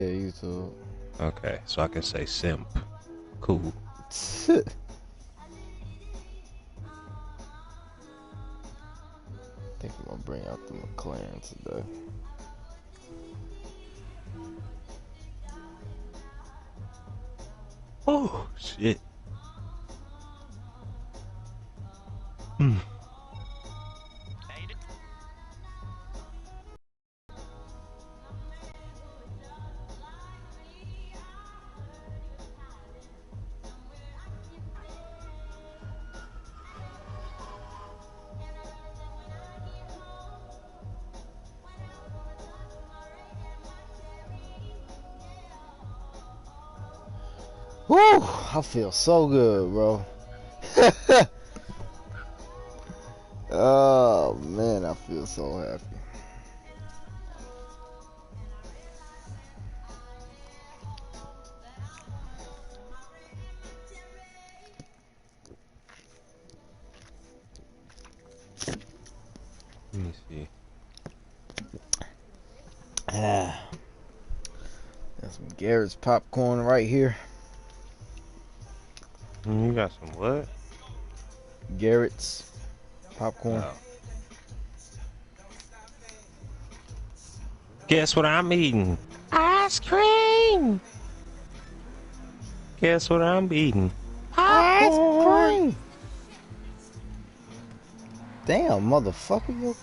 Yeah, YouTube. Okay, so I can say simp. Cool. Think I'm gonna bring out the McLaren today. Oh shit. Hmm. Woo! I feel so good, bro. Oh man, I feel so happy. Let me see. Ah, that's some Garrett's popcorn right here. You got some what? Garrett's popcorn. Oh. Guess what I'm eating? Ice cream. Guess what I'm eating? Ice Popcorn. cream. Damn, motherfucker. Yo.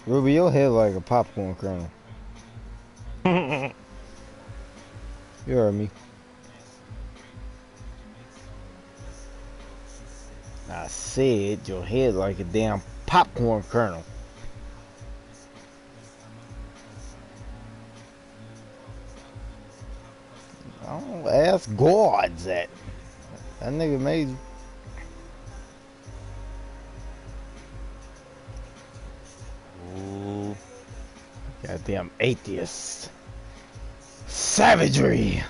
Ruby, your head like a popcorn kernel. You heard me. I said your head like a damn popcorn kernel. I don't ask gods that. That nigga made you. Ooh. Goddamn atheist. Savagery.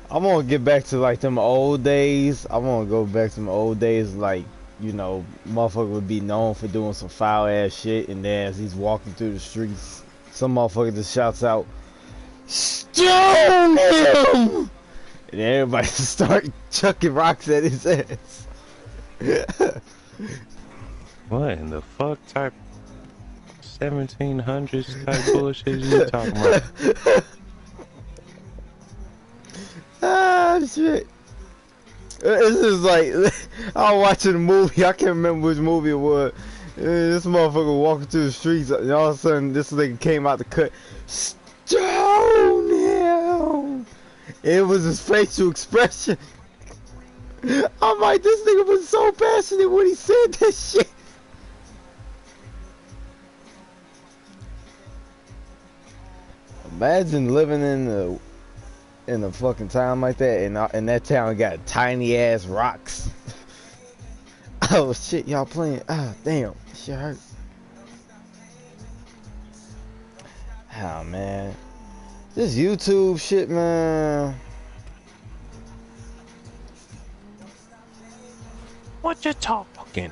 I'm gonna get back to like them old days. I wanna go back to my old days, like, you know, motherfucker would be known for doing some foul ass shit, and then as he's walking through the streets, some motherfucker just shouts out, "Stone him!" And everybody start chucking rocks at his ass. What in the fuck type 1700s type bullshit you talking about? Ah, shit. This is like, I was watching a movie, I can't remember which movie it was. This motherfucker walking through the streets, and all of a sudden, this nigga came out the cut. Stone him! It was his facial expression. I'm like, this nigga was so passionate when he said that shit. Imagine living in a fucking town like that, and that town got tiny ass rocks. Oh shit, y'all playing? Ah, damn, shit hurt. Oh man, this YouTube shit, man. What you talking?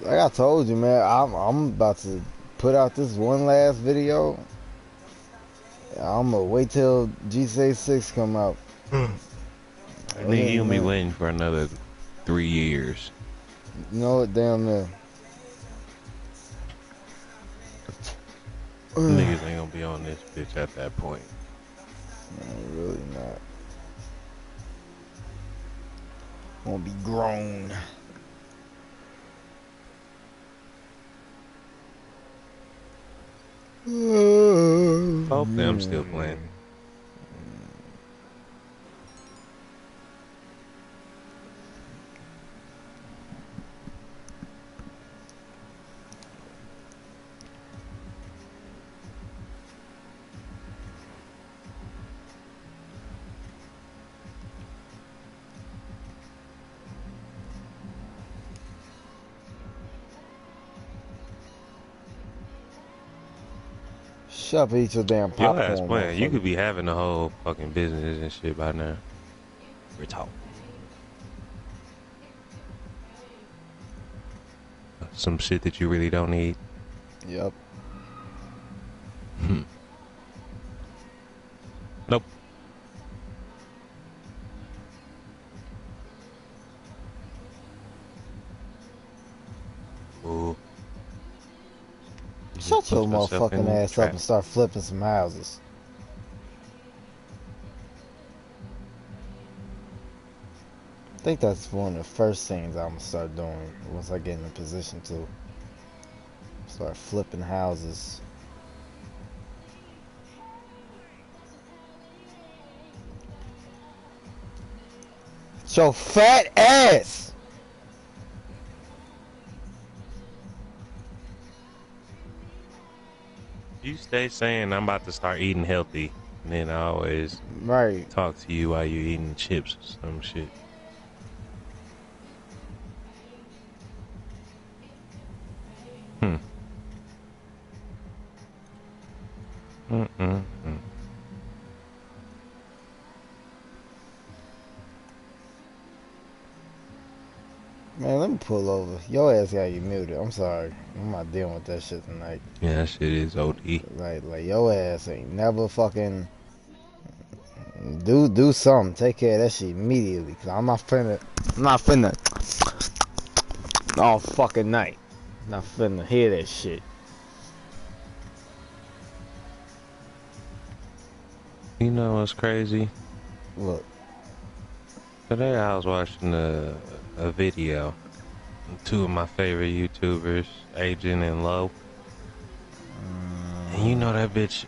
Like I told you, man, I'm about to put out this one last video. I'm gonna wait till GTA 6 come out. Nigga, you'll be waiting for another 3 years. You know what? Damn man. Niggas ain't gonna be on this bitch at that point. No, really not. Gonna be grown. Hopefully I'm still playing. Shut up, eat your damn Your ass popcorn, playing. You motherfucker. could be having the whole fucking business and shit by now. We're talking. Some shit that you really don't need. Yep. Nope. Ooh. You Shut just your put yourself in motherfucking the ass trap. up and start flipping some houses. I think that's one of the first things I'm gonna start doing once I get in a position to start flipping houses. Your fat ass! You stay saying I'm about to start eating healthy, and then I always Right. talk to you while you eating chips or some shit. Mm-mm-mm. Man, let me pull over. Your ass got you muted. I'm sorry. I'm not dealing with that shit tonight. Yeah, that shit is OD. Like your ass ain't never fucking do something. Take care of that shit immediately. Cause I'm not finna all fucking night. Not finna hear that shit. You know what's crazy? Look. Today I was watching a video. Two of my favorite YouTubers, Agent and Low. And you know that bitch,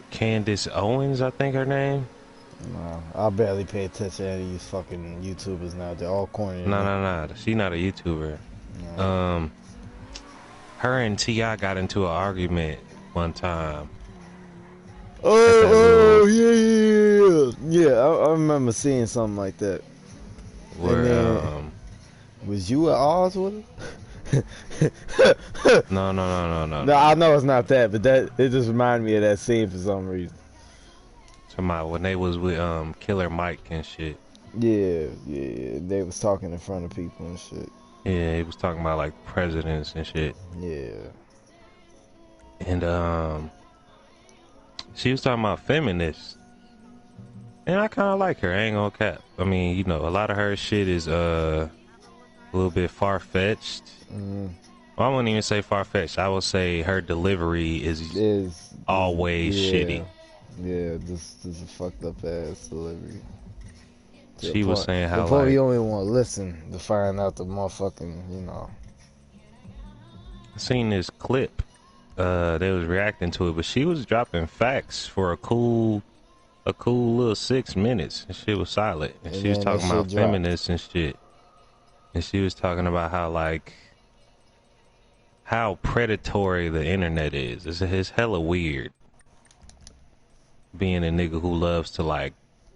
Candace Owens, I think her name? No, I barely pay attention to these fucking YouTubers now. They're all corny to me. No. She not a YouTuber. No. Her and T.I. got into an argument one time. Yeah. I remember seeing something like that. Where, was you at odds with her? No. No, I know it's not that, but it just reminded me of that scene for some reason. When they was with Killer Mike and shit. Yeah, they was talking in front of people and shit. Yeah, he was talking about like presidents and shit. Yeah. And she was talking about feminists. And I kinda like her, I ain't gonna cap. I mean, you know, a lot of her shit is a little bit far fetched. Well, I wouldn't even say far fetched. I would say her delivery is always shitty. Yeah, this is a fucked up ass delivery. She was saying how before like you only want to listen to find out the motherfucking, you know. I seen this clip. They was reacting to it, but she was dropping facts for a cool little 6 minutes, and she was silent. And she was talking about feminists and shit. And she was talking about how predatory the internet is. It's hella weird being a nigga who loves to like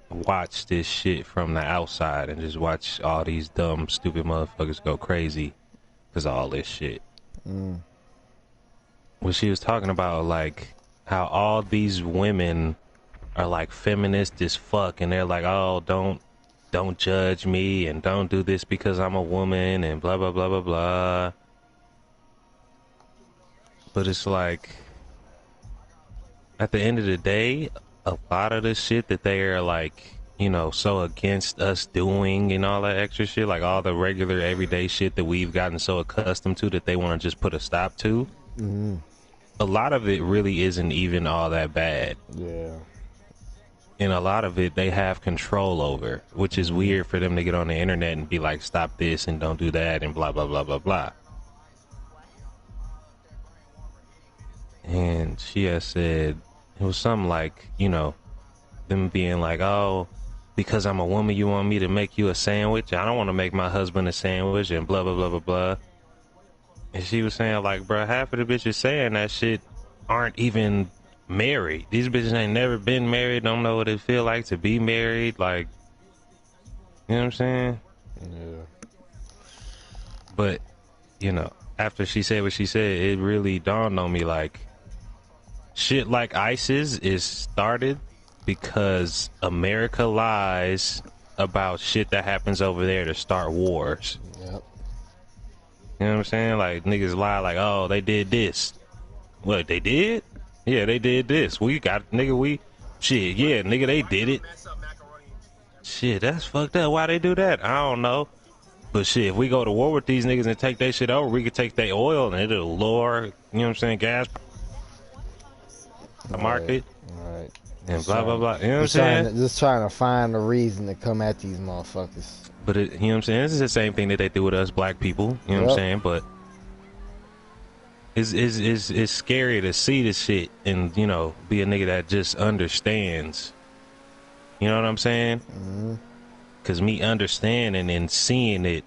watch this shit from the outside and just watch all these dumb, stupid motherfuckers go crazy because of all this shit. When she was talking about like how all these women are like feminist as fuck, and they're like, oh, don't judge me and don't do this because I'm a woman and blah blah blah blah blah. But it's like, at the end of the day, a lot of the shit that they are like, you know, so against us doing and all that extra shit, like all the regular everyday shit that we've gotten so accustomed to that they want to just put a stop to, a lot of it really isn't even all that bad. Yeah. And a lot of it they have control over, which is weird for them to get on the internet and be like, stop this and don't do that and blah blah blah blah blah. And she has said, it was something like, you know, them being like, oh, because I'm a woman, you want me to make you a sandwich? I don't want to make my husband a sandwich and blah, blah, blah, blah, blah. And she was saying, like, bro, half of the bitches saying that shit aren't even married. These bitches ain't never been married, don't know what it feel like to be married. Like, you know what I'm saying? Yeah. But, you know, after she said what she said, it really dawned on me, like, shit like ISIS is started because America lies about shit that happens over there to start wars. Yep. You know what I'm saying? Like, niggas lie like, oh, they did this. What, they did? Yeah, they did this. We got, nigga, shit, yeah, nigga, they did it. Shit, that's fucked up. Why they do that? I don't know. But shit, if we go to war with these niggas and take their shit over, we could take their oil and it'll lower, you know what I'm saying, gas market. Right. And blah, blah, blah. You know what I'm saying? Just trying to find a reason to come at these motherfuckers. But, you know what I'm saying? This is the same thing that they do with us black people. You know what I'm saying? But it's scary to see this shit and, you know, be a nigga that just understands. You know what I'm saying? Mm-hmm. Because me understanding and seeing it,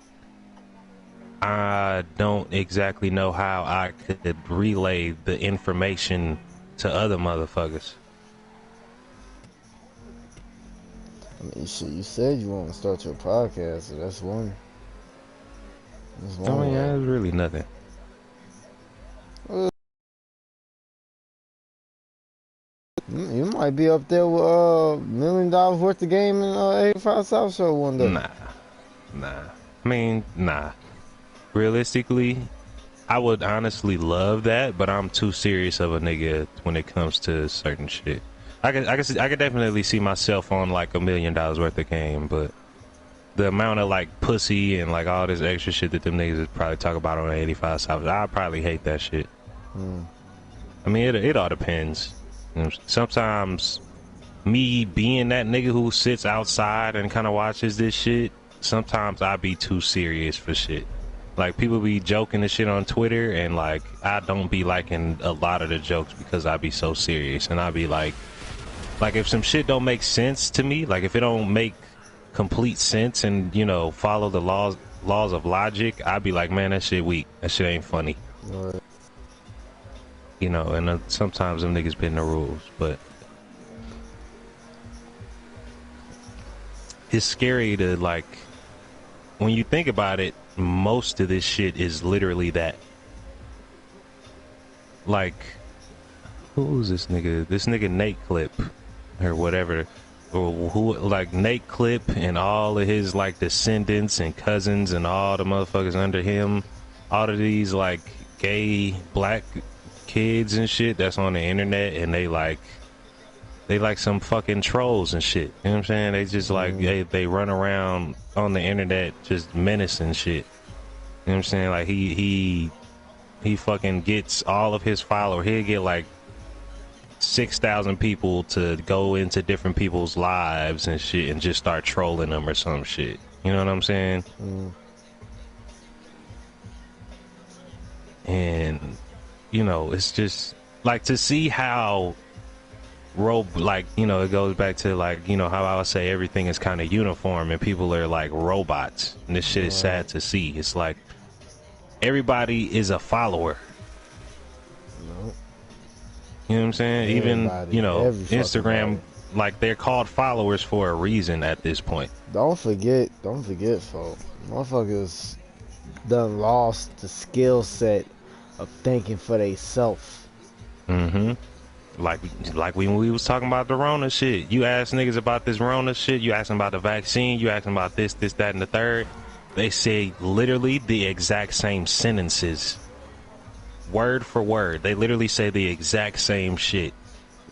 I don't exactly know how I could relay the information to other motherfuckers. I mean, shit, you said you want to start your podcast, so that's one. I mean, that's really nothing. You might be up there with $1 million worth of game in 85 South Show one day. Nah. I mean, nah. Realistically, I would honestly love that, but I'm too serious of a nigga when it comes to certain shit. I could definitely see myself on like $1 million worth of game, but the amount of like pussy and like all this extra shit that them niggas would probably talk about on 85 South, I probably hate that shit. I mean, it all depends. You know, sometimes me being that nigga who sits outside and kind of watches this shit, sometimes I be too serious for shit. Like, people be joking and shit on Twitter, and like, I don't be liking a lot of the jokes because I be so serious, and I be like if some shit don't make sense to me, like if it don't make complete sense and, you know, follow the laws of logic, I be like, man, that shit weak. That shit ain't funny. Right. You know, and sometimes them niggas bend the rules, but it's scary to, like, when you think about it, most of this shit is literally that. Like, who's this nigga? This nigga Nate Clip, or whatever, or who, like Nate Clip and all of his like descendants and cousins and all the motherfuckers under him, all of these like gay black kids and shit that's on the internet, and they like some fucking trolls and shit. You know what I'm saying? They just like they run around on the internet just menacing shit. You know what I'm saying? Like he fucking gets all of his followers. He'll get like 6,000 people to go into different people's lives and shit and just start trolling them or some shit. You know what I'm saying? And, you know, it's just like to see how like, you know, it goes back to like, you know, how I would say everything is kind of uniform and people are like robots, and this shit is sad to see. It's like everybody is a follower. You know what I'm saying? Everybody, even, you know, Instagram, like, they're called followers for a reason at this point. Don't forget, folks. Motherfuckers done lost the skill set of thinking for theyself. Like when we was talking about the Rona shit. You ask niggas about this Rona shit, you ask them about the vaccine, you ask them about this, that, and the third. They say literally the exact same sentences. Word for word. They literally say the exact same shit.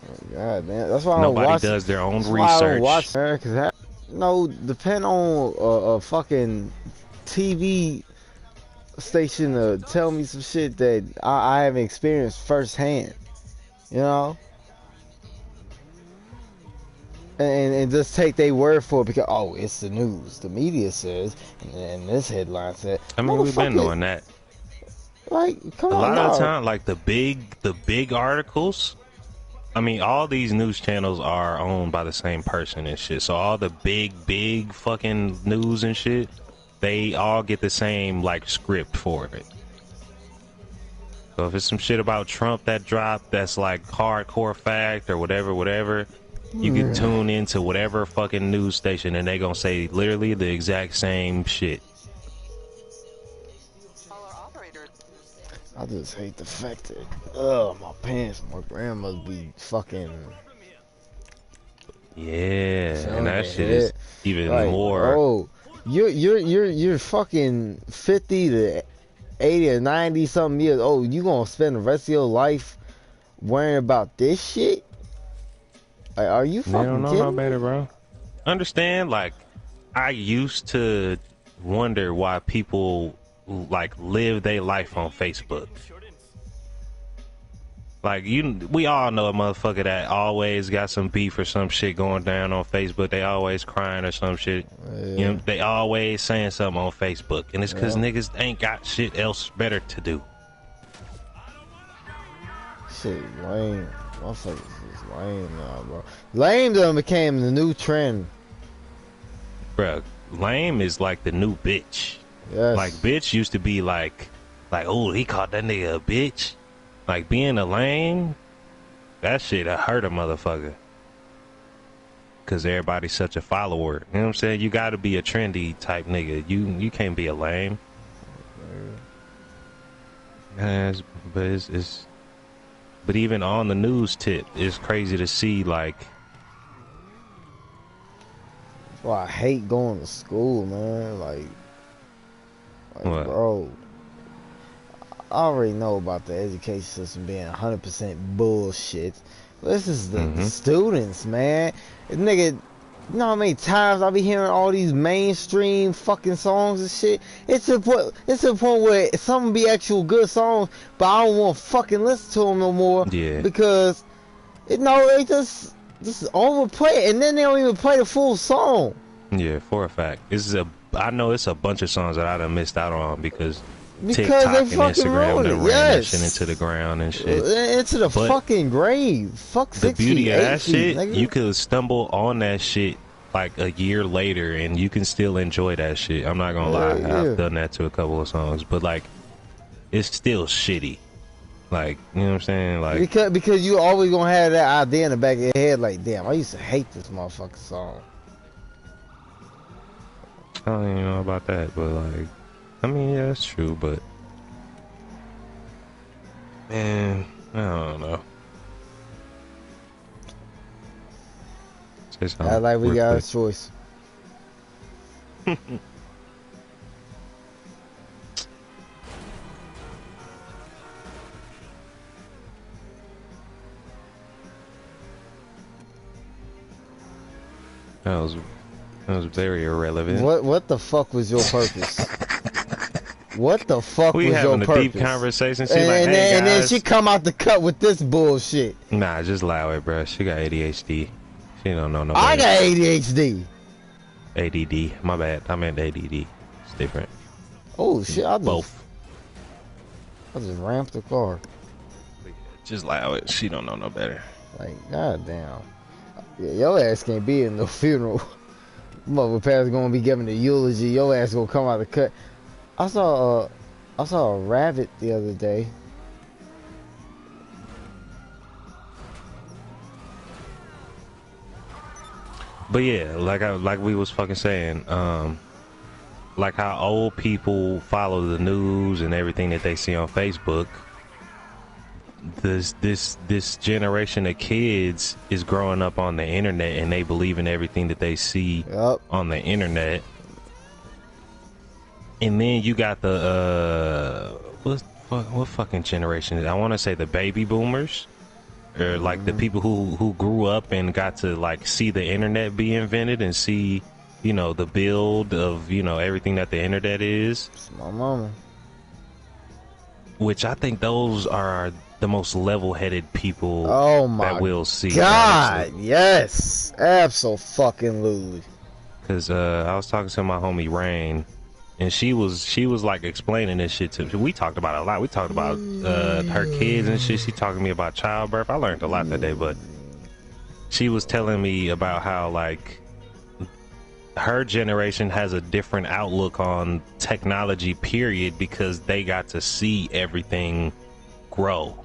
Oh, God, man. That's why nobody does their own research. I don't watch America. No, depend on a fucking TV station to tell me some shit that I haven't experienced firsthand. You know? And just take their word for it because, oh, it's the news. The media says, and this headline said. I mean, we've been doing that. Like, come on. A lot of the time, like the big articles. I mean, all these news channels are owned by the same person and shit. So all the big fucking news and shit, they all get the same like script for it. So if it's some shit about Trump that dropped that's like hardcore fact or whatever, you can tune into whatever fucking news station and they gonna say literally the exact same shit. I just hate the fact that, my pants, my grandma must be fucking. Yeah, and that shit Head. is even Like, more. bro, you're fucking 50 to 80 or 90 something years old. You gonna spend the rest of your life worrying about this shit? Like, are you They fucking don't know kidding no me? better, bro. Understand? Like, I used to wonder why people like live their life on Facebook. Like, we all know a motherfucker that always got some beef or some shit going down on Facebook. They always crying or some shit. Yeah. You know, they always saying something on Facebook, and it's because niggas ain't got shit else better to do. Shit, lame. Motherfuckers is lame now, bro. Lame done became the new trend. Bruh, lame is like the new bitch. Yes. Like, bitch used to be like, oh, he called that nigga a bitch. Like, being a lame, that shit hurt a motherfucker. Because everybody's such a follower. You know what I'm saying? You got to be a trendy type nigga. You can't be a lame. But even on the news tip, it's crazy to see, like... Well, I hate going to school, man. Like bro, I already know about the education system being 100% bullshit. This is the students, man. Nigga, you know how many times I be hearing all these mainstream fucking songs and shit? It's to the point where some be actual good songs, but I don't want to fucking listen to them no more. Yeah. Because, they just overplay it, and then they don't even play the full song. Yeah, for a fact. I know it's a bunch of songs that I done missed out on because TikTok and Instagram done ran that shit into the ground and shit. Into the fucking grave. Fuck 60, the beauty of that shit, nigga. you could stumble on that shit like a year later and you can still enjoy that shit. I'm not gonna lie. I've done that to a couple of songs, but like, it's still shitty. Like, you know what I'm saying? Like, because you always gonna have that idea in the back of your head, like, damn, I used to hate this motherfucking song. I don't even know about that, but like, I mean, yeah, that's true, but man, I don't know. I like we got a choice. That was very irrelevant. What the fuck was your purpose? What the fuck was your purpose? We having a deep conversation. She and, like, and, hey, and then she come out the cut with this bullshit. Nah, just allow it, bro. She got ADHD. She don't know no. I got ADHD. ADD. My bad. I meant ADD. It's different. Oh shit! Both. I just ramped the car. Just allow it. She don't know no better. Like, goddamn. Yeah, your ass can't be in no funeral. Mother pastor gonna be giving the eulogy. Your ass gonna come out the cut. I saw a rabbit the other day. But yeah, like we was fucking saying, like how old people follow the news and everything that they see on Facebook. This generation of kids is growing up on the internet and they believe in everything that they see on the internet. And then you got the what fucking generation is it? I want to say the baby boomers, or like the people who grew up and got to like see the internet be invented and see, you know, the build of, you know, everything that the internet is. It's my mama. Which I think those are the most level-headed people that we'll see. God, honestly. Yes, absolutely. Because I was talking to my homie Rain, and she was like explaining this shit to me. We talked about it a lot. We talked about her kids and shit. She talking to me about childbirth. I learned a lot that day, but she was telling me about how like her generation has a different outlook on technology, period, because they got to see everything grow.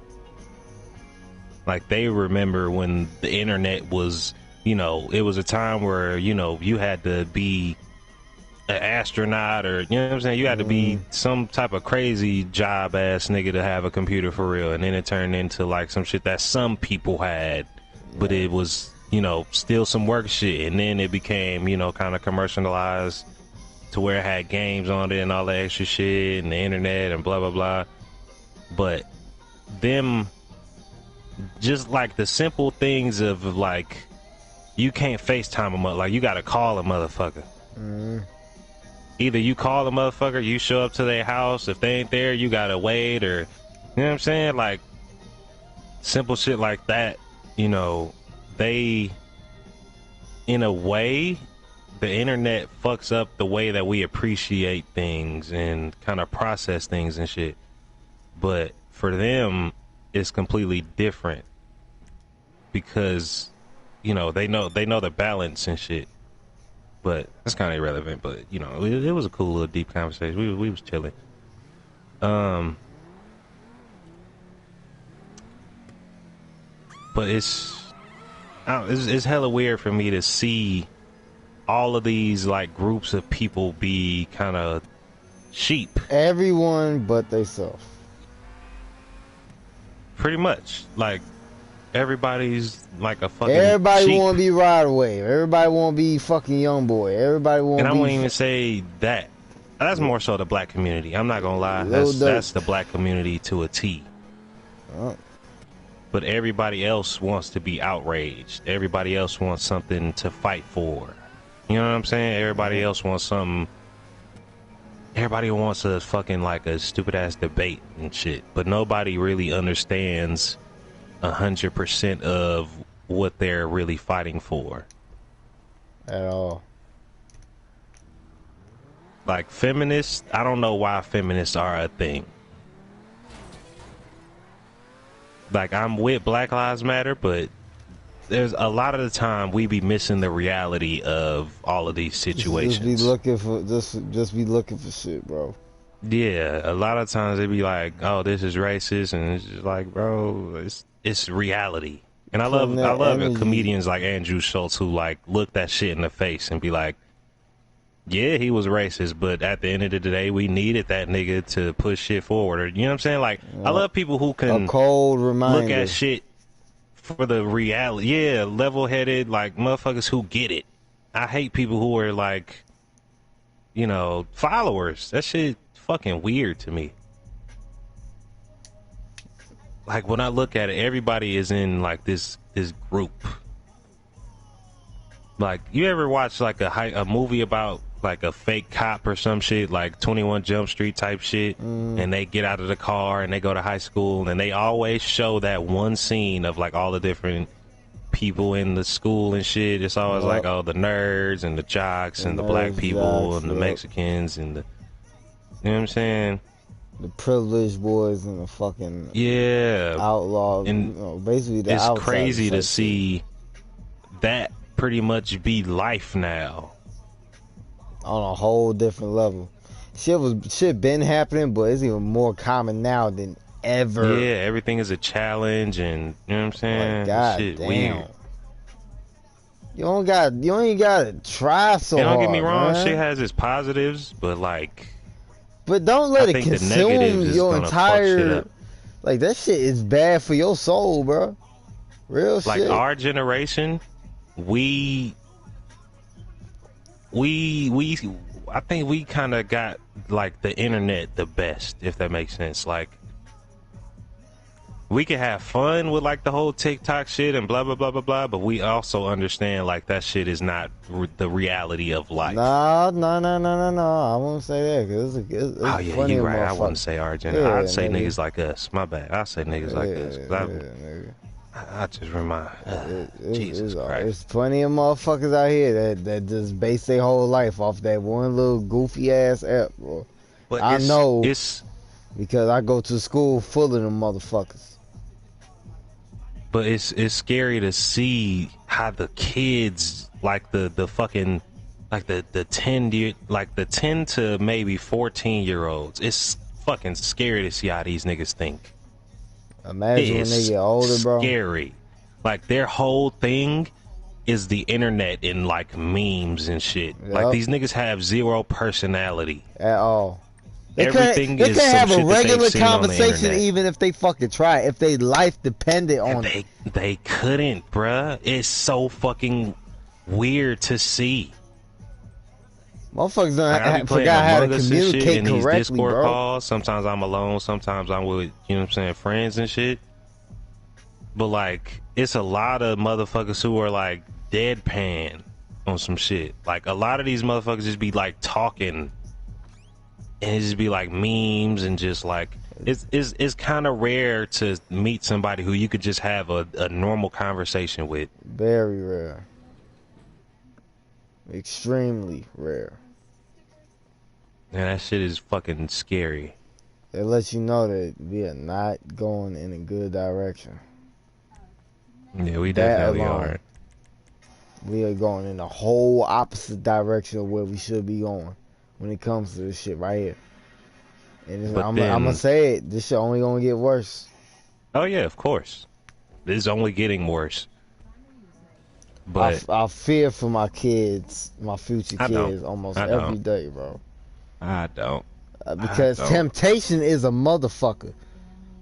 Like, they remember when the internet was, you know, it was a time where, you know, you had to be an astronaut, or you know what I'm saying. You had to be some type of crazy job ass nigga to have a computer for real, and then it turned into like some shit that some people had, but it was, you know, still some work shit, and then it became, you know, kind of commercialized to where it had games on it and all that extra shit and the internet and blah blah blah. But them, just like the simple things of like, you can't FaceTime a mother, like you gotta call a motherfucker. Either you call a motherfucker, you show up to their house. If they ain't there, you gotta wait, or you know what I'm saying? Like simple shit like that. You know, they, in a way, the internet fucks up the way that we appreciate things and kind of process things and shit. But for them, it's completely different because, you know, they know the balance and shit. But that's kind of irrelevant. But you know, it was a cool little deep conversation. We was chilling. But it's hella weird for me to see all of these like groups of people be kind of sheep. Everyone but theyself. Pretty much, like everybody's like a fucking. Everybody want to be Ride Away. Everybody want to be fucking Young Boy. Everybody want. And I wouldn't even say that. That's more so the black community. I'm not gonna lie. That's the black community to a T. But everybody else wants to be outraged. Everybody else wants something to fight for. You know what I'm saying? Everybody else wants something. Everybody wants a fucking like a stupid ass debate and shit. But nobody really understands 100% of what they're really fighting for. At all. Like feminists, I don't know why feminists are a thing. Like, I'm with Black Lives Matter, but there's a lot of the time we be missing the reality of all of these situations. Just be looking for shit, bro. Yeah, a lot of times they be like, "Oh, this is racist," and it's just like, bro, it's reality. And I love comedians like Andrew Schultz who like look that shit in the face and be like, "Yeah, he was racist, but at the end of the day, we needed that nigga to push shit forward." Or, you know what I'm saying? Like, I love people who can a cold reminder. Look at shit for the reality. Yeah, level-headed, like, motherfuckers who get it. I hate people who are, like, you know, followers. That shit fucking weird to me. Like, when I look at it, everybody is in, like, this group. Like, you ever watch, like, a movie about, like, a fake cop or some shit, like 21 Jump Street type shit, and they get out of the car and they go to high school, and they always show that one scene of, like, all the different people in the school and shit. It's always like, oh, the nerds and the jocks and the black people and the Mexicans and the, you know what I'm saying? The privileged boys and the fucking outlaws. And you know, basically the it's crazy to see that pretty much be life now. On a whole different level. Shit been happening, but it's even more common now than ever. Yeah, everything is a challenge, and you know what I'm saying? Like, God shit damn. Weird. You ain't gotta try so hard. Don't get me wrong, man. shit has its positives, but like, but don't let it consume your entire. Like, that shit is bad for your soul, bro. Real shit. Like, our generation, I think we kind of got, like, the internet the best, if that makes sense. Like, we can have fun with, like, the whole TikTok shit and blah, blah, blah, blah, blah, but we also understand, like, that shit is not the reality of life. No. I won't say that, because it's oh, yeah, funny. You're right. I wouldn't say our generation. Yeah, I'd say nigga. niggas like us. My bad. I'd say niggas like us. Nigga. I just remind Jesus Christ. There's plenty of motherfuckers out here that just base their whole life off that one little goofy ass app, bro. But I know it's because I go to school full of them motherfuckers. But it's scary to see how the kids, like the fucking, like the 10 to maybe 14-year-olds. It's fucking scary to see how these niggas think. Imagine when they get older, bro. Scary. Like, their whole thing is the internet and like memes and shit. Yep. Like these niggas have zero personality At all. Everything they is can't some have a shit that they've regular seen on the conversation internet. even if they fucking try. If they life depended on And it. they couldn't, bruh. It's so fucking weird to see. Motherfuckers Like, I be playing forgot how to Among Us and shit communicate in these correctly, Discord bro. calls. Sometimes I'm alone, sometimes I'm with, you know what I'm saying, friends and shit. But like, it's a lot of motherfuckers who are like deadpan on some shit. Like, a lot of these motherfuckers just be like talking, and it just be like memes and just like, it's kind of rare to meet somebody who you could just have a normal conversation with. Very rare. Extremely rare. And that shit is fucking scary. It lets you know that we are not going in a good direction. Yeah, we That definitely alone. are. We are going in the whole opposite direction of where we should be going when it comes to this shit right here. And I'm gonna say it, this shit only gonna get worse. Oh yeah, of course. It's only getting worse. But I fear for my kids, my future kids, almost every day, bro. I don't. Because temptation is a motherfucker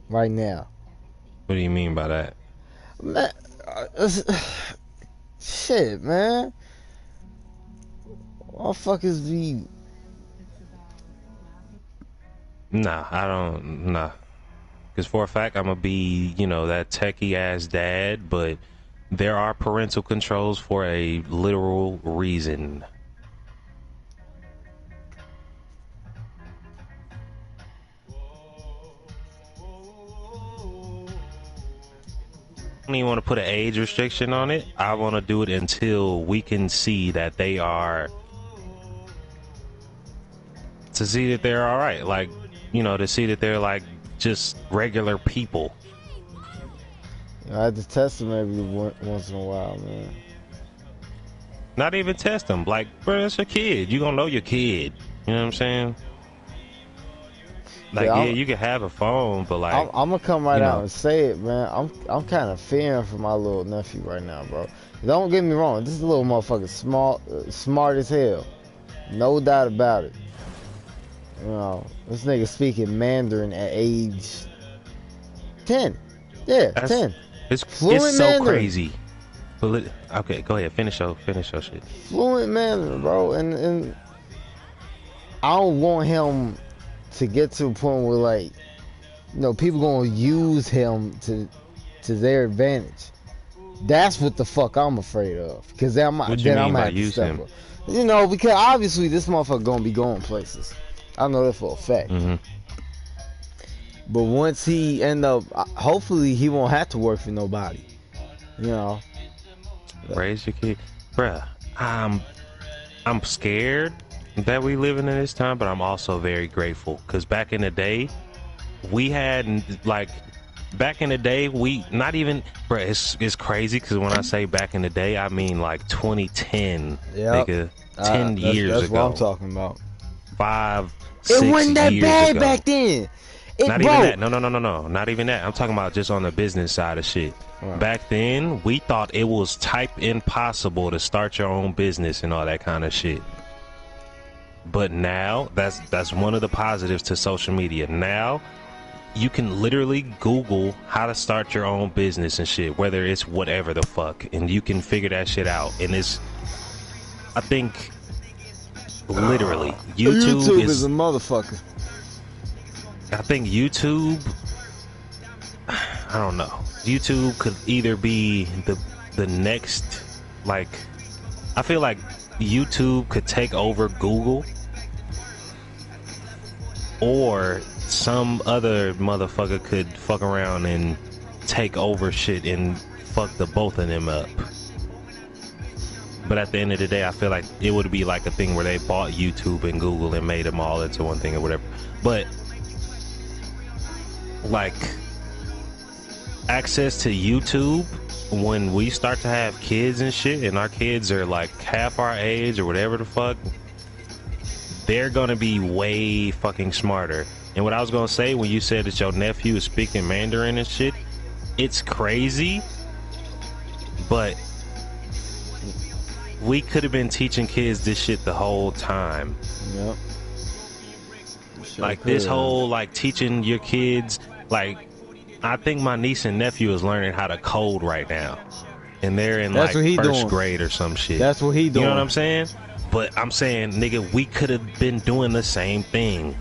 right now. What do you mean by that? Man, shit, man. Motherfuckers be... Nah, I don't. Nah. Because for a fact, I'm going to be, you know, that techie ass dad, but there are parental controls for a literal reason. I don't even want to put an age restriction on it. I want to do it until we can see that they are, to see that they're all right. Like, you know, to see that they're like just regular people. I have to test them every once in a while, man. Not even test them. Like, bro, it's a kid. You gonna know your kid. You know what I'm saying? Like, yeah, you can have a phone, but like, I'm gonna come right out and say it, man. I'm kind of fearing for my little nephew right now, bro. Don't get me wrong. This little motherfucker smart as hell, no doubt about it. You know, this nigga speaking Mandarin at age 10. Yeah, 10. It's so Mandarin. crazy. Okay, go ahead. Finish your shit. Fluent Mandarin, bro, and I don't want him to get to a point where, like, you know, people gonna use him to their advantage. That's what the fuck I'm afraid of. Because then I'm gonna have to step up. You know, because obviously this motherfucker gonna be going places. I know that for a fact. Mm-hmm. But once he end up, hopefully he won't have to work for nobody. You know. Raise your kid, bruh. I'm scared that we living in this time, but I'm also very grateful, because back in the day, we had like, we not even, bruh. It's crazy, because when I say back in the day, I mean like 2010, nigga, 10 years that's ago. What I'm talking about. 5, 6 it wasn't that years bad ago. back then. Not even that. No. Not even that. I'm talking about just on the business side of shit. Right. Back then, we thought it was type impossible to start your own business and all that kind of shit. But now, that's one of the positives to social media. Now, you can literally Google how to start your own business and shit, whether it's whatever the fuck, and you can figure that shit out. And it's, I think, literally, YouTube is a motherfucker. I think YouTube, I don't know. YouTube could either be the next, like, I feel like YouTube could take over Google, or some other motherfucker could fuck around and take over shit and fuck the both of them up. But at the end of the day, I feel like it would be like a thing where they bought YouTube and Google and made them all into one thing or whatever. But like, access to YouTube, when we start to have kids and shit, and our kids are like half our age or whatever the fuck, they're gonna be way fucking smarter. And what I was gonna say, when you said that your nephew is speaking Mandarin and shit, it's crazy, but we could have been teaching kids this shit the whole time. Yep. Like this whole like teaching your kids, like I think my niece and nephew is learning how to code right now, and they're in like first grade or some shit. That's what he doing. You know what I'm saying? But I'm saying, nigga, we could have been doing the same thing.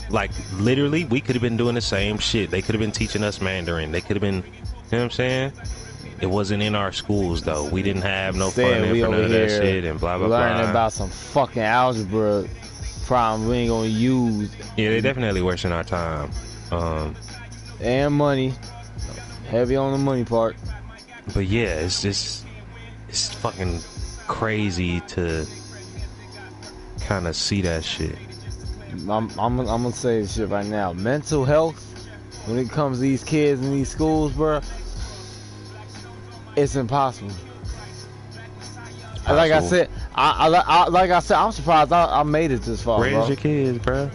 Like literally, we could have been doing the same shit. They could have been teaching us Mandarin. They could have been, you know what I'm saying? It wasn't in our schools though. We didn't have no funding for none of that shit and blah blah blah. Learning about some fucking algebra problem we ain't gonna use. Yeah, they definitely wasting our time. And money. Heavy on the money part. But yeah, it's fucking crazy to kind of see that shit. I'm gonna say this shit right now. Mental health, when it comes to these kids in these schools, bro, it's impossible. Like I said, I'm surprised I made it this far. Raise your kids, bro.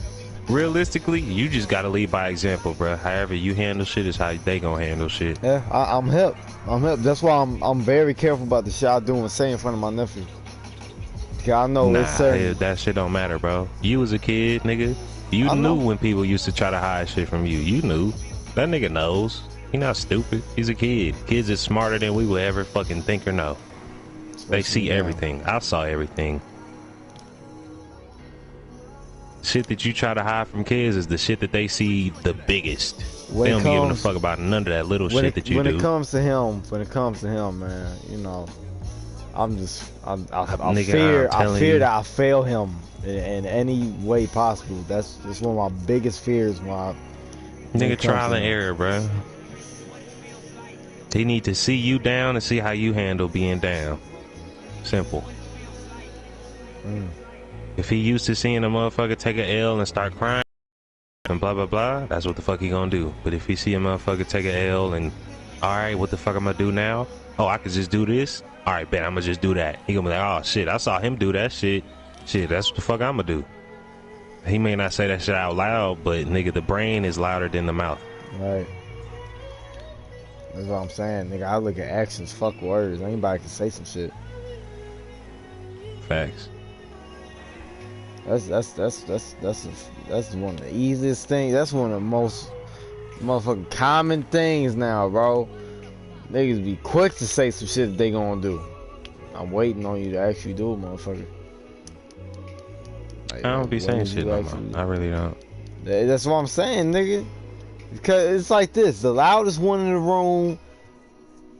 Realistically, you just gotta lead by example, bro. However you handle shit is how they gonna handle shit. Yeah, I'm hip. That's why I'm very careful about the shit I do and say in front of my nephew. Cause I know that shit don't matter, bro. You was a kid, nigga. You knew when people used to try to hide shit from you. You knew. That nigga knows. He not stupid. He's a kid. Kids is smarter than we would ever fucking think or know. They see everything. I saw everything. Shit that you try to hide from kids is the shit that they see the biggest. They don't give a fuck about none of that little shit that you do. When it comes to him, man, you know, I fear that I fail him in any way possible. That's one of my biggest fears. Nigga, trial and error, bro. He need to see you down and see how you handle being down. Simple. If he used to seeing a motherfucker take a L and start crying and blah blah blah, that's what the fuck he gonna do. But if he see a motherfucker take a L and alright, what the fuck I'm gonna do now? Oh, I could just do this? Alright, bet I'm gonna just do that. He gonna be like, oh shit, I saw him do that shit. Shit, that's what the fuck I'm gonna do. He may not say that shit out loud, but nigga, the brain is louder than the mouth. Right. That's what I'm saying, nigga. I look at actions, fuck words. Anybody can say some shit. Facts. That's one of the easiest things. That's one of the most motherfucking common things now, bro. Niggas be quick to say some shit that they gonna do. I'm waiting on you to actually do it, motherfucker. Like, I don't be saying shit no more. I really don't. That's what I'm saying, nigga. Because it's like this: the loudest one in the room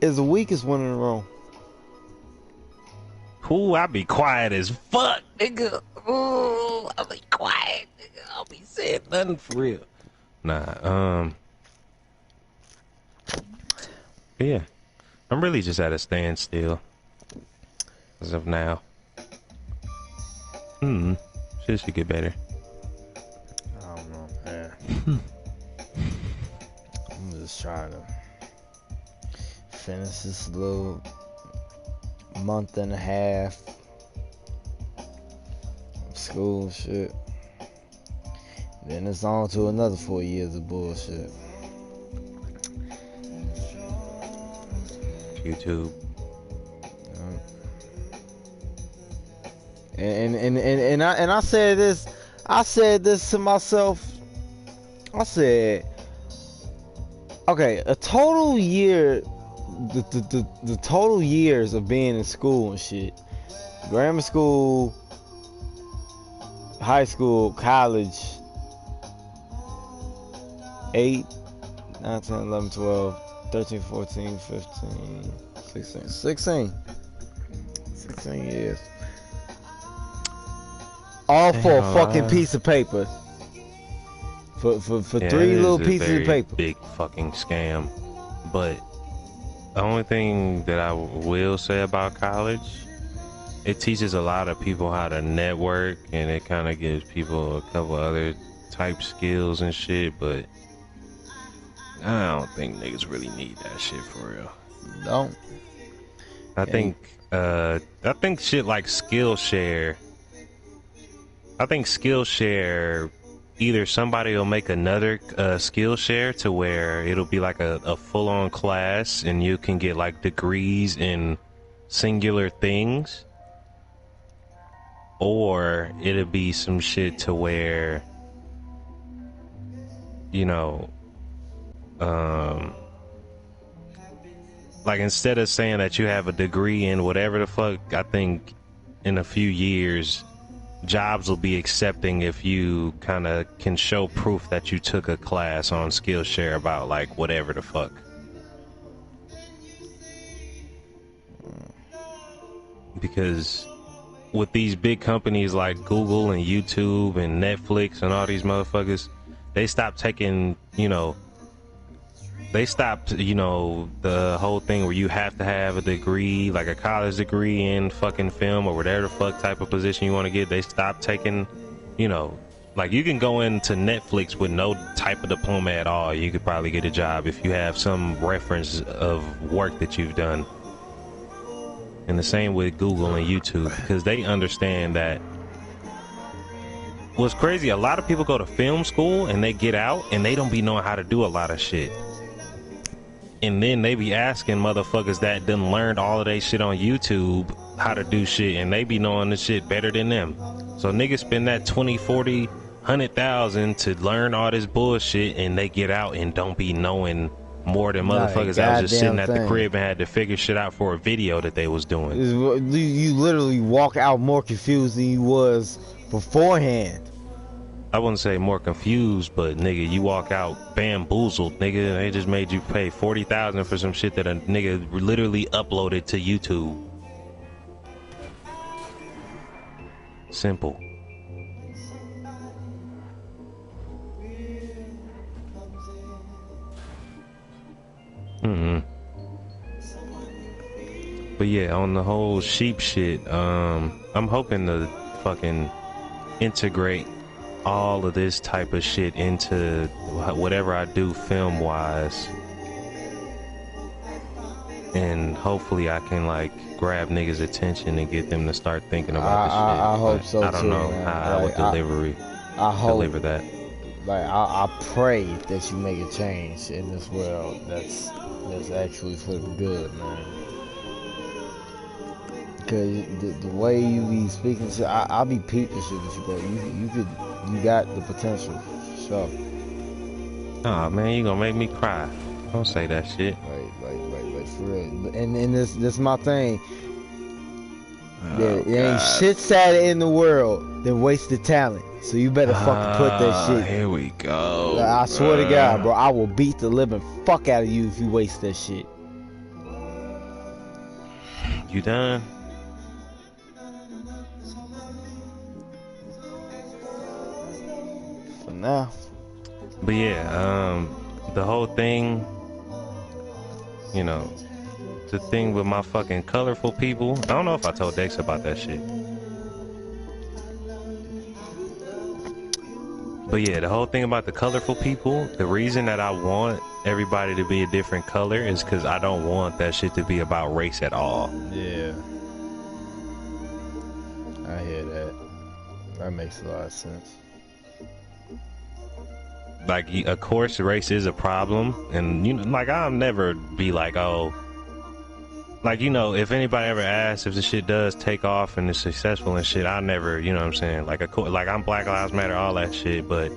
is the weakest one in the room. Ooh, I be quiet as fuck, nigga. Ooh, I be quiet, nigga. I'll be saying nothing for real. Nah, but yeah, I'm really just at a standstill as of now. Shit should get better. I don't know, man. I'm just trying to finish this little month and a half of school shit. Then it's on to another 4 years of bullshit. YouTube. And I said this to myself. I said, okay, a total year, the total years of being in school and shit, grammar school, high school, college, 8, 9, 10, 11, 12, 13, 14, 15, 16 years. All for a fucking piece of paper. For 3 little pieces of paper. Big fucking scam. But the only thing that I will say about college, it teaches a lot of people how to network, and it kind of gives people a couple other type skills and shit, but I don't think niggas really need that shit for real. Don't. I think shit like Skillshare. I think Skillshare, either somebody will make another Skillshare to where it'll be like a full-on class, and you can get like degrees in singular things, or it'll be some shit to where, you know, like instead of saying that you have a degree in whatever the fuck, I think in a few years jobs will be accepting if you kind of can show proof that you took a class on Skillshare about like whatever the fuck. Because with these big companies like Google and YouTube and Netflix and all these motherfuckers, they stopped taking, you know, they stopped, you know, the whole thing where you have to have a degree, like a college degree in fucking film or whatever the fuck type of position you want to get. They stopped taking, you know, like you can go into Netflix with no type of diploma at all. You could probably get a job if you have some reference of work that you've done. And the same with Google and YouTube, because they understand that. What's crazy, a lot of people go to film school and they get out and they don't be knowing how to do a lot of shit. And then they be asking motherfuckers that done learned all of they shit on YouTube how to do shit, and they be knowing the shit better than them. So niggas spend that 20, 40, 100,000 to learn all this bullshit, and they get out and don't be knowing more than motherfuckers that was just sitting at the crib and had to figure shit out for a video that they was doing. You literally walk out more confused than you was beforehand. I wouldn't say more confused, but nigga, you walk out bamboozled, nigga. They just made you pay 40,000 for some shit that a nigga literally uploaded to YouTube. Simple. But yeah, on the whole sheep shit, I'm hoping to fucking integrate all of this type of shit into whatever I do film wise, and hopefully I can like grab niggas' attention and get them to start thinking about this shit. I hope so too. I don't know how I would deliver that. Like I pray that you make a change in this world that's actually for the good, man. Because the way you be speaking shit, I be peeping shit with you, bro. You got the potential, so. Oh man, you gonna make me cry. Don't say that shit. Like for real. And this my thing. There ain't shit sadder in the world than wasted talent. So you better fucking put that shit. Here we go. Like, I swear to God, bro, I will beat the living fuck out of you if you waste that shit. You done? For now. But yeah, the whole thing, you know, the thing with my fucking colorful people. I don't know if I told Dex about that shit. But yeah, the whole thing about the colorful people, the reason that I want everybody to be a different color is because I don't want that shit to be about race at all. Yeah. I hear that. That makes a lot of sense. Like, of course, race is a problem. And, you know, like, I'll never be like, oh, like, you know, if anybody ever asks if the shit does take off and is successful and shit, I never, you know what I'm saying? Like, I'm Black Lives Matter, all that shit, but,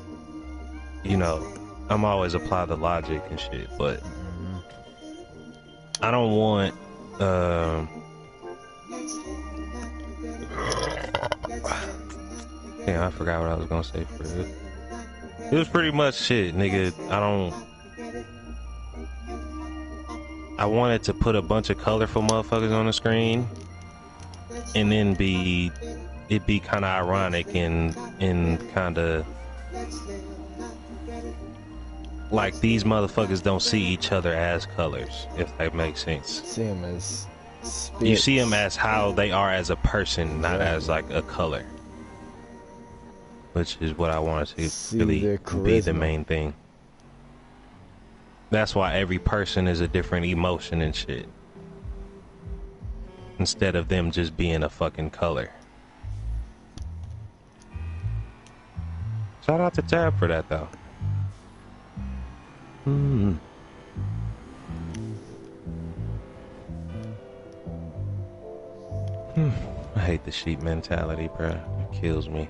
you know, I'm always apply the logic and shit, but I don't want, yeah, I forgot what I was gonna say for it. It was pretty much shit, nigga. I wanted to put a bunch of colorful motherfuckers on the screen, and then it'd be kind of ironic and kind of like these motherfuckers don't see each other as colors, if that makes sense. See them as spirits. You see them as how they are as a person, not as like a color, which is what I wanted to really be the main thing. That's why every person is a different emotion and shit, instead of them just being a fucking color. Shout out to Tab for that though. I hate the sheep mentality, bro. It kills me.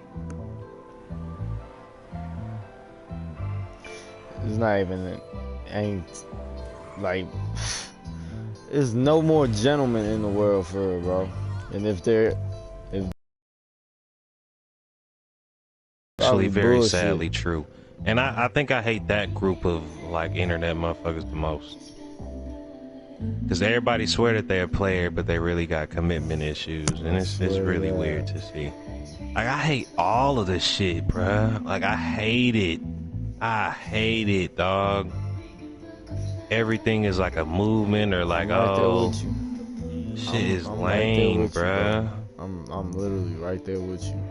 It's not even, ain't, like, there's no more gentlemen in the world for real, bro. And if Actually, very bullshit. sadly true. And I think I hate that group of, like, internet motherfuckers the most. Because everybody swear that they're a player, but they really got commitment issues. And it's really weird to see. Like, I hate all of this shit, bruh. Like, I hate it. I hate it, dog. Everything is like a movement or like, oh, shit is lame, bruh. I'm literally right there with you.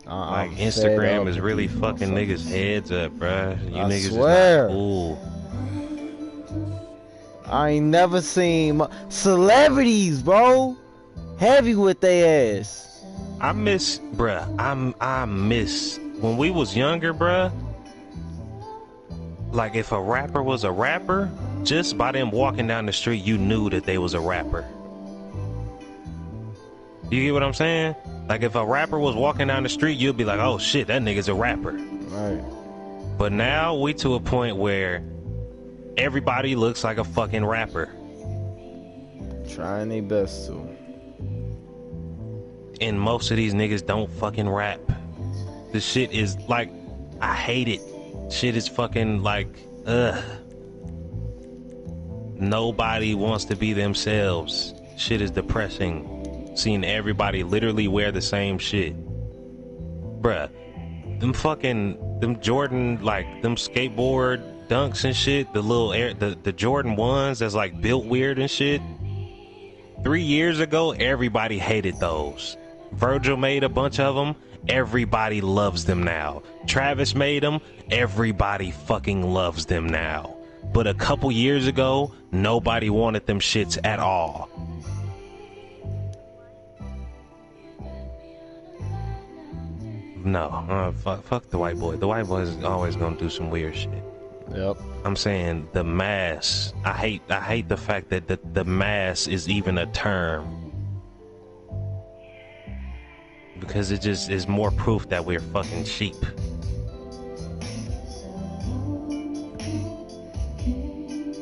Like, Instagram is really fucking niggas' heads up, bruh. You niggas swear. is not cool. I ain't never seen celebrities, bro, heavy with they ass. I miss, bruh. I miss when we was younger, bruh. Like, if a rapper was a rapper, just by them walking down the street, you knew that they was a rapper. You get what I'm saying? Like, if a rapper was walking down the street, you'd be like, oh shit, that nigga's a rapper. Right. But now we to a point where everybody looks like a fucking rapper. Trying their best to. And most of these niggas don't fucking rap. The shit is like, I hate it. Shit is fucking like, ugh. Nobody wants to be themselves. Shit is depressing. Seeing everybody literally wear the same shit. Bruh. Them Jordan, like, them skateboard dunks and shit, the little the Jordan 1s that's like built weird and shit. 3 years ago, everybody hated those. Virgil made a bunch of them. Everybody loves them now. Travis made them. Everybody fucking loves them now. But a couple years ago, nobody wanted them shits at all. No, fuck the white boy. The white boy is always gonna do some weird shit. Yep. I'm saying the mass. I hate the fact that the mass is even a term. Because it just is more proof that we're fucking sheep.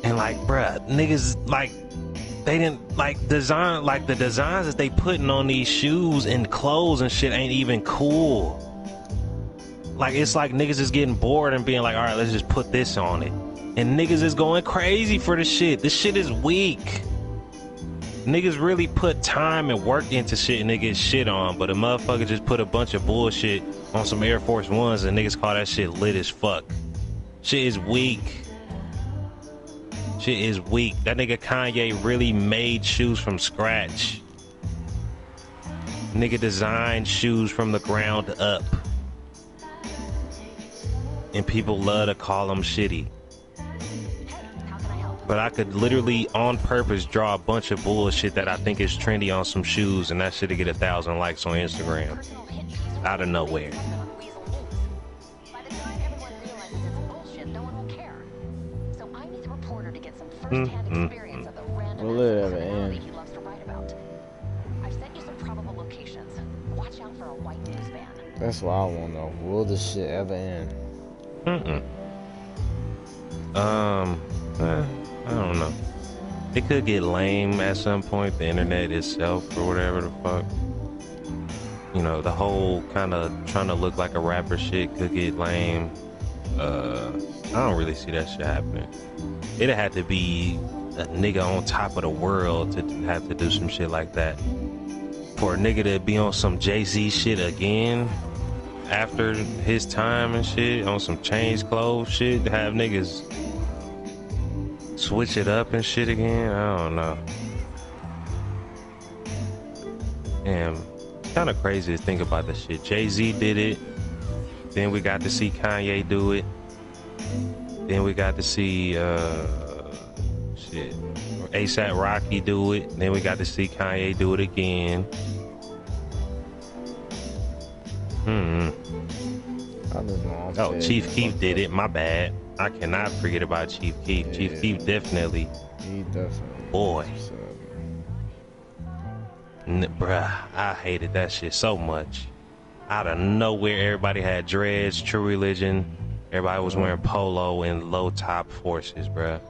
And like, bruh, niggas, like, they didn't, like, design, like, the designs that they putting on these shoes and clothes and shit ain't even cool. Like, it's like niggas is getting bored and being like, all right, let's just put this on it. And niggas is going crazy for the shit. This shit is weak. Niggas really put time and work into shit and they get shit on, but a motherfucker just put a bunch of bullshit on some Air Force Ones and niggas call that shit lit as fuck. Shit is weak. Shit is weak. That nigga Kanye really made shoes from scratch. Nigga designed shoes from the ground up. And people love to call them shitty. But I could literally on purpose draw a bunch of bullshit that I think is trendy on some shoes and that shit'll get 1,000 likes on Instagram. Out of nowhere. Will it ever end? That's what I want to know. Will this shit ever end? I don't know. It could get lame at some point, the internet itself or whatever the fuck. You know, the whole kind of trying to look like a rapper shit could get lame. I don't really see that shit happening. It'd have to be a nigga on top of the world to have to do some shit like that. For a nigga to be on some Jay-Z shit again after his time and shit, on some change clothes shit, to have niggas switch it up and shit again, I don't know. Damn, it's kind of crazy to think about this shit. Jay-Z did it, then we got to see Kanye do it, then we got to see A$AP Rocky do it, then we got to see Kanye do it again. Oh, Chief Keef did it, my bad. I cannot forget about Chief Keef. Yeah, Chief Keef definitely. He definitely. Boy. Bruh, I hated that shit so much. Out of nowhere, everybody had dreads, True Religion. Everybody was wearing polo and low top forces, bruh.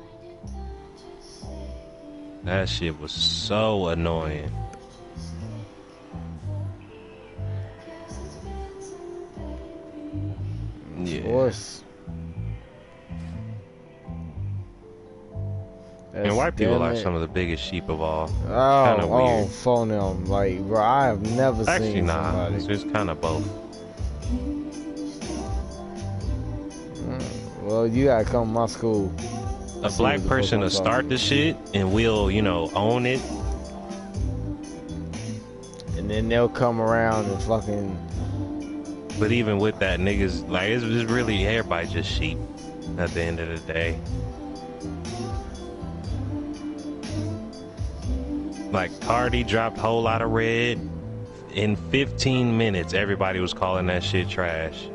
That shit was so annoying. Yeah. Of course. And white people are some of the biggest sheep of all. Oh, phone them. Like, bro, I have never seen somebody. It's just kind of both. Well, you gotta come to my school. A black person to start the shit, and we'll, you know, own it. And then they'll come around and fucking... But even with that, niggas, like, it's really everybody just sheep at the end of the day. Like, Cardi dropped a whole lot of red. In 15 minutes, everybody was calling that shit trash.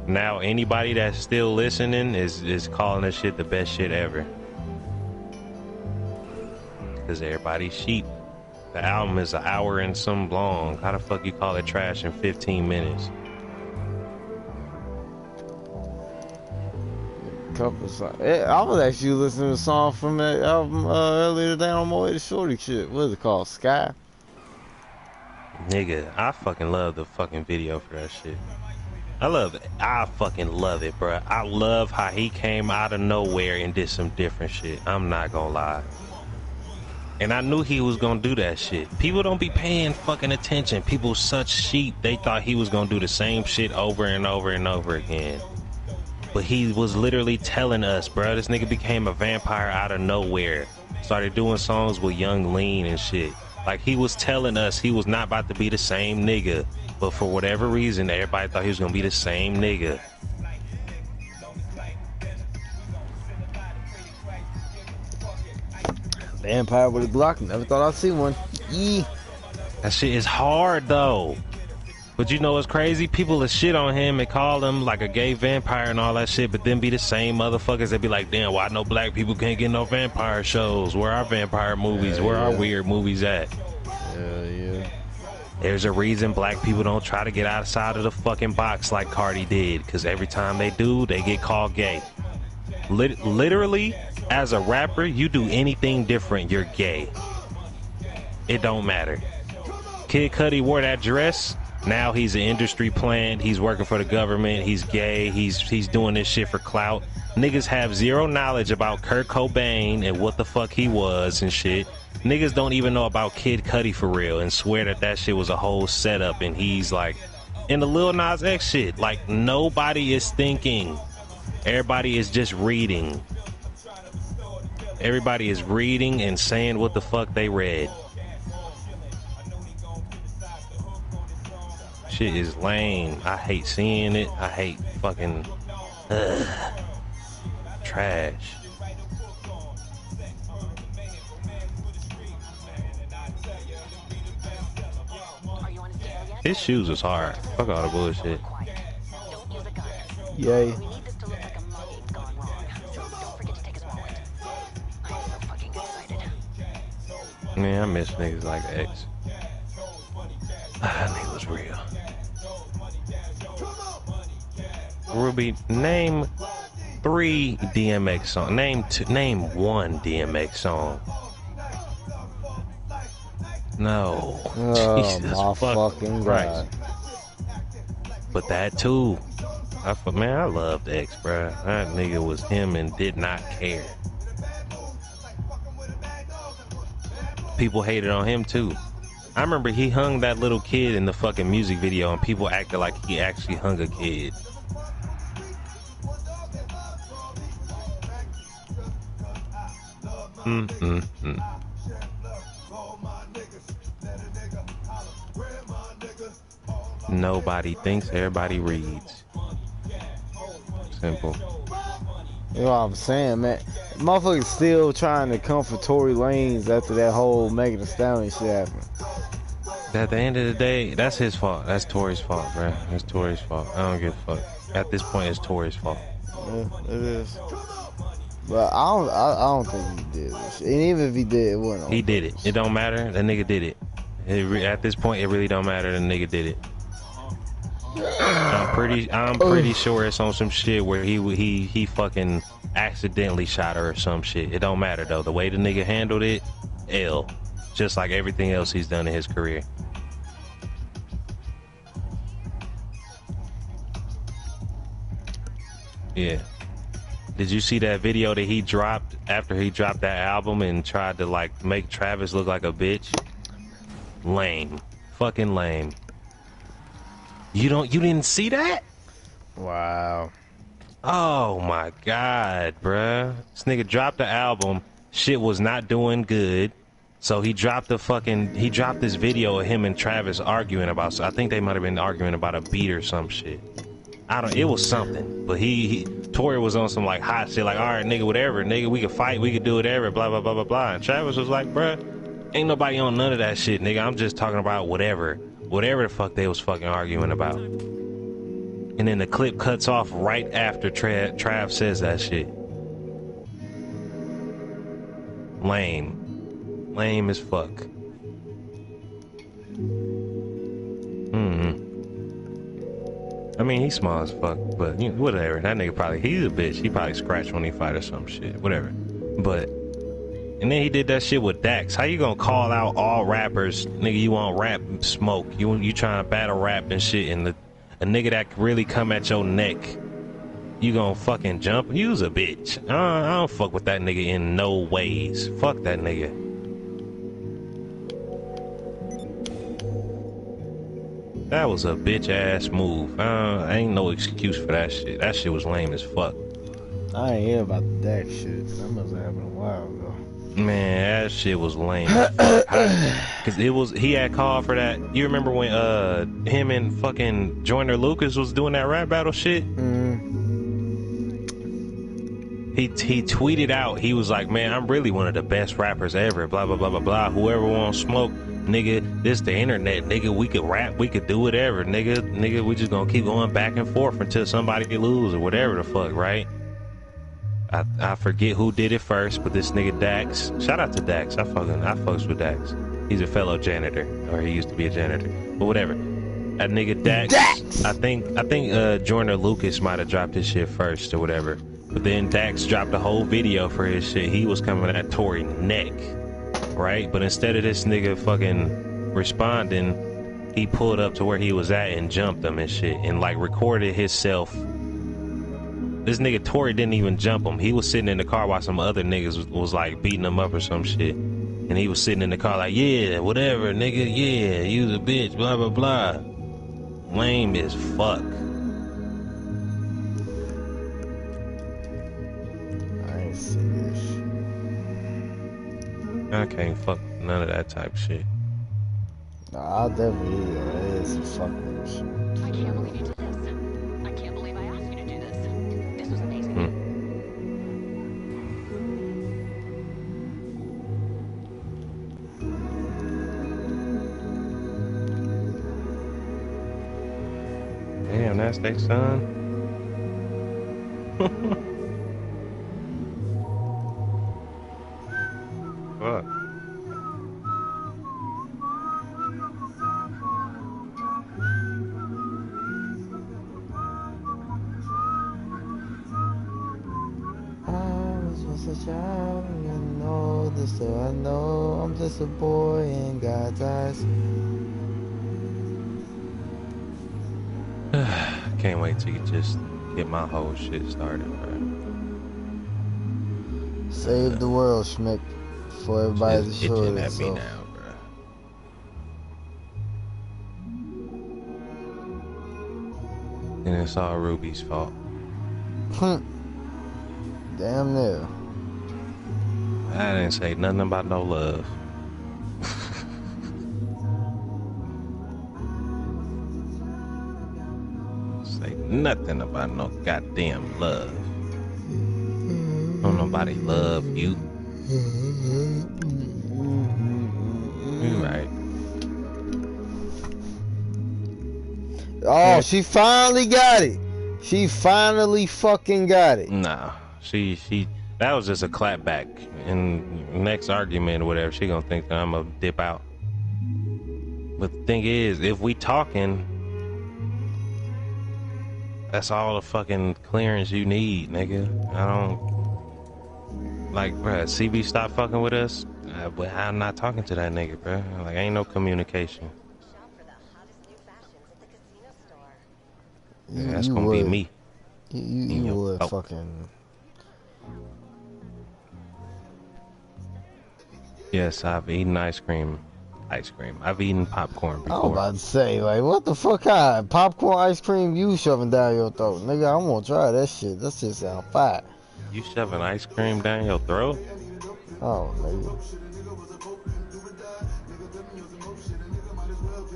Now, anybody that's still listening is calling that shit the best shit ever. Because everybody's sheep. The album is an hour and some long. How the fuck you call it trash in 15 minutes? I was actually listening to a song from that album earlier today on my way to Shorty shit. What is it called? Sky? Nigga, I fucking love the fucking video for that shit. I fucking love it, bro. I love how he came out of nowhere and did some different shit. I'm not gonna lie. And I knew he was gonna do that shit. People don't be paying fucking attention. People such sheep. They thought he was gonna do the same shit over and over and over again. But he was literally telling us, bro, this nigga became a vampire out of nowhere. Started doing songs with Young Lean and shit. Like, he was telling us he was not about to be the same nigga. But for whatever reason, everybody thought he was gonna be the same nigga. Vampire with a Glock. Never thought I'd see one. Yee. That shit is hard, though. But you know what's crazy? People that shit on him and call him like a gay vampire and all that shit, but then be the same motherfuckers that be like, damn, why no black people can't get no vampire shows? Where are vampire movies? Where are weird movies at? Yeah. There's a reason black people don't try to get outside of the fucking box like Cardi did, because every time they do, they get called gay. Literally, as a rapper, you do anything different, you're gay. It don't matter. Kid Cudi wore that dress. Now he's an industry plant. He's working for the government. He's gay. He's doing this shit for clout. Niggas have zero knowledge about Kurt Cobain and what the fuck he was and shit. Niggas don't even know about Kid Cudi for real and swear that shit was a whole setup and he's like in the Lil Nas X shit. Like, nobody is thinking. Everybody is just reading. Everybody is reading and saying what the fuck they read. Shit is lame. I hate seeing it. I hate fucking trash. His shoes was hard. Fuck all the bullshit. Yay. Man, I miss niggas like X. That nigga was real. Ruby, name 3 DMX songs. Name 1 DMX song. No. Oh, Jesus my fucking God. But that too. Man, I loved X, bro. That nigga was him and did not care. People hated on him too. I remember he hung that little kid in the fucking music video and people acted like he actually hung a kid. Nobody thinks, everybody reads. Simple. You know what I'm saying, man? Motherfuckers still trying to come for Tory Lanez after that whole Megan Thee Stallion shit happened. At the end of the day, that's his fault. That's Tory's fault, bro. That's Tory's fault. I don't give a fuck. At this point, it's Tory's fault. Yeah, it is. But I don't think he did this shit. And even if he did, it wasn't on He did it. purpose. It don't matter. That nigga did it. At this point, it really don't matter. The nigga did it. I'm pretty sure it's on some shit where he fucking accidentally shot her or some shit. It don't matter though. The way the nigga handled it, L. Just like everything else he's done in his career. Yeah. Did you see that video that he dropped after he dropped that album and tried to like make Travis look like a bitch? Lame. Fucking lame. You didn't see that? Wow. Oh my god, bruh. This nigga dropped the album. Shit was not doing good. So he dropped this video of him and Travis arguing about, I think they might have been arguing about a beat or some shit. It was something. But Tory was on some like hot shit, like, all right, nigga, whatever, nigga, we could fight, we could do whatever, blah, blah, blah, blah, blah. And Travis was like, bruh, ain't nobody on none of that shit, nigga. I'm just talking about whatever the fuck they was fucking arguing about. And then the clip cuts off right after Trav says that shit. Lame. Lame as fuck. I mean, he's small as fuck, but you know, whatever. That nigga he's a bitch. He probably scratched when he fight or some shit. Whatever. But, and then he did that shit with Dex. How you gonna call out all rappers? Nigga, you want rap smoke. You trying to battle rap and shit, and a nigga that can really come at your neck, you gonna fucking jump? You's a bitch. I don't fuck with that nigga in no ways. Fuck that nigga. That was a bitch ass move. Ain't no excuse for that shit. That shit was lame as fuck. I ain't hear about the Dex shit. That must have happened a while ago. Man, that shit was lame as fuck. Cause he had called for that. You remember when him and fucking Joyner Lucas was doing that rap battle shit? He tweeted out, he was like, man, I'm really one of the best rappers ever, blah, blah, blah, blah, blah. Whoever wants smoke, nigga, this the internet, nigga, we could rap, we could do whatever, nigga, we just gonna keep going back and forth until somebody lose or whatever the fuck, right? I forget who did it first, but this nigga Dax, shout out to Dax, I fucks with Dax. He's a fellow janitor, or he used to be a janitor, but whatever. That nigga Dax. I think Joyner Lucas might have dropped his shit first or whatever. But then Dax dropped a whole video for his shit. He was coming at Tory neck, right? But instead of this nigga fucking responding, he pulled up to where he was at and jumped him and shit, and like recorded himself. This nigga Tory didn't even jump him. He was sitting in the car while some other niggas was like beating him up or some shit. And he was sitting in the car like, yeah, whatever, nigga, yeah, you a bitch, blah, blah, blah. Lame as fuck. See this shit. I can't fuck none of that type of shit. Nah, I'll definitely hear that. It is some fuck nigga shit. I can't believe you did this. I can't believe I asked you to do this. This was amazing. Damn, that's their son. Fuck. I was just a child, and know this, so I know I'm just a boy in God's eyes. Can't wait till you just get my whole shit started, bro. Save the world, Schmick, for everybody to show itching it. at me now, bro. And it's all Ruby's fault. Damn near. I didn't say nothing about no love. Say nothing about no goddamn love. Don't nobody love you. You right. Oh, she finally got it. She finally fucking got it. Nah, That was just a clapback. And next argument or whatever, she gonna think that I'm gonna dip out. But the thing is, if we talking, that's all the fucking clearance you need, nigga. I don't like, bruh. CB stop fucking with us. I'm not talking to that nigga, bruh. Like, ain't no communication. Yeah, that's gonna be me. You would fucking. Yes, I've eaten ice cream. I've eaten popcorn before. I was about to say, like, what the fuck kind of popcorn ice cream you shoving down your throat? Nigga, I'm gonna try that shit. That shit sound fire. You shoving ice cream down your throat? Oh, nigga.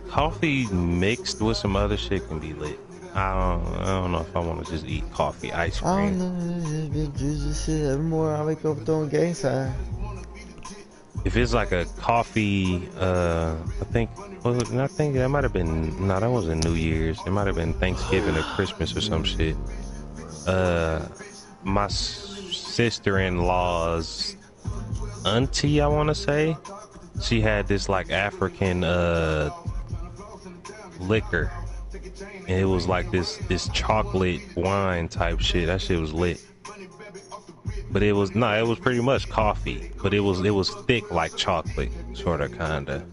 Coffee mixed with some other shit can be lit. I don't know if I want to just eat coffee ice cream. I don't know. This big juicy shit. Every morning I wake up throwing gang sign. If it's like a coffee, I think that might have been, no, that wasn't New Year's. It might have been Thanksgiving or Christmas or some shit. My sister-in-law's auntie, I want to say, she had this like African liquor, and it was like this chocolate wine type shit. That shit was lit. But it was pretty much coffee, but it was thick like chocolate, sorta kinda.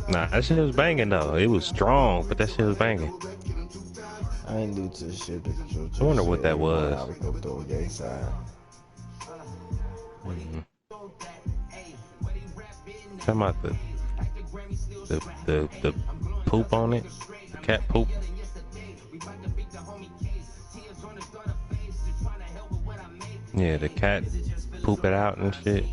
Nah, that shit was banging though. It was strong, but that shit was banging. I ain't new to this shit. I wonder what that was. Talking about the poop on it, the cat poop. Yeah, the cat poop it out and shit.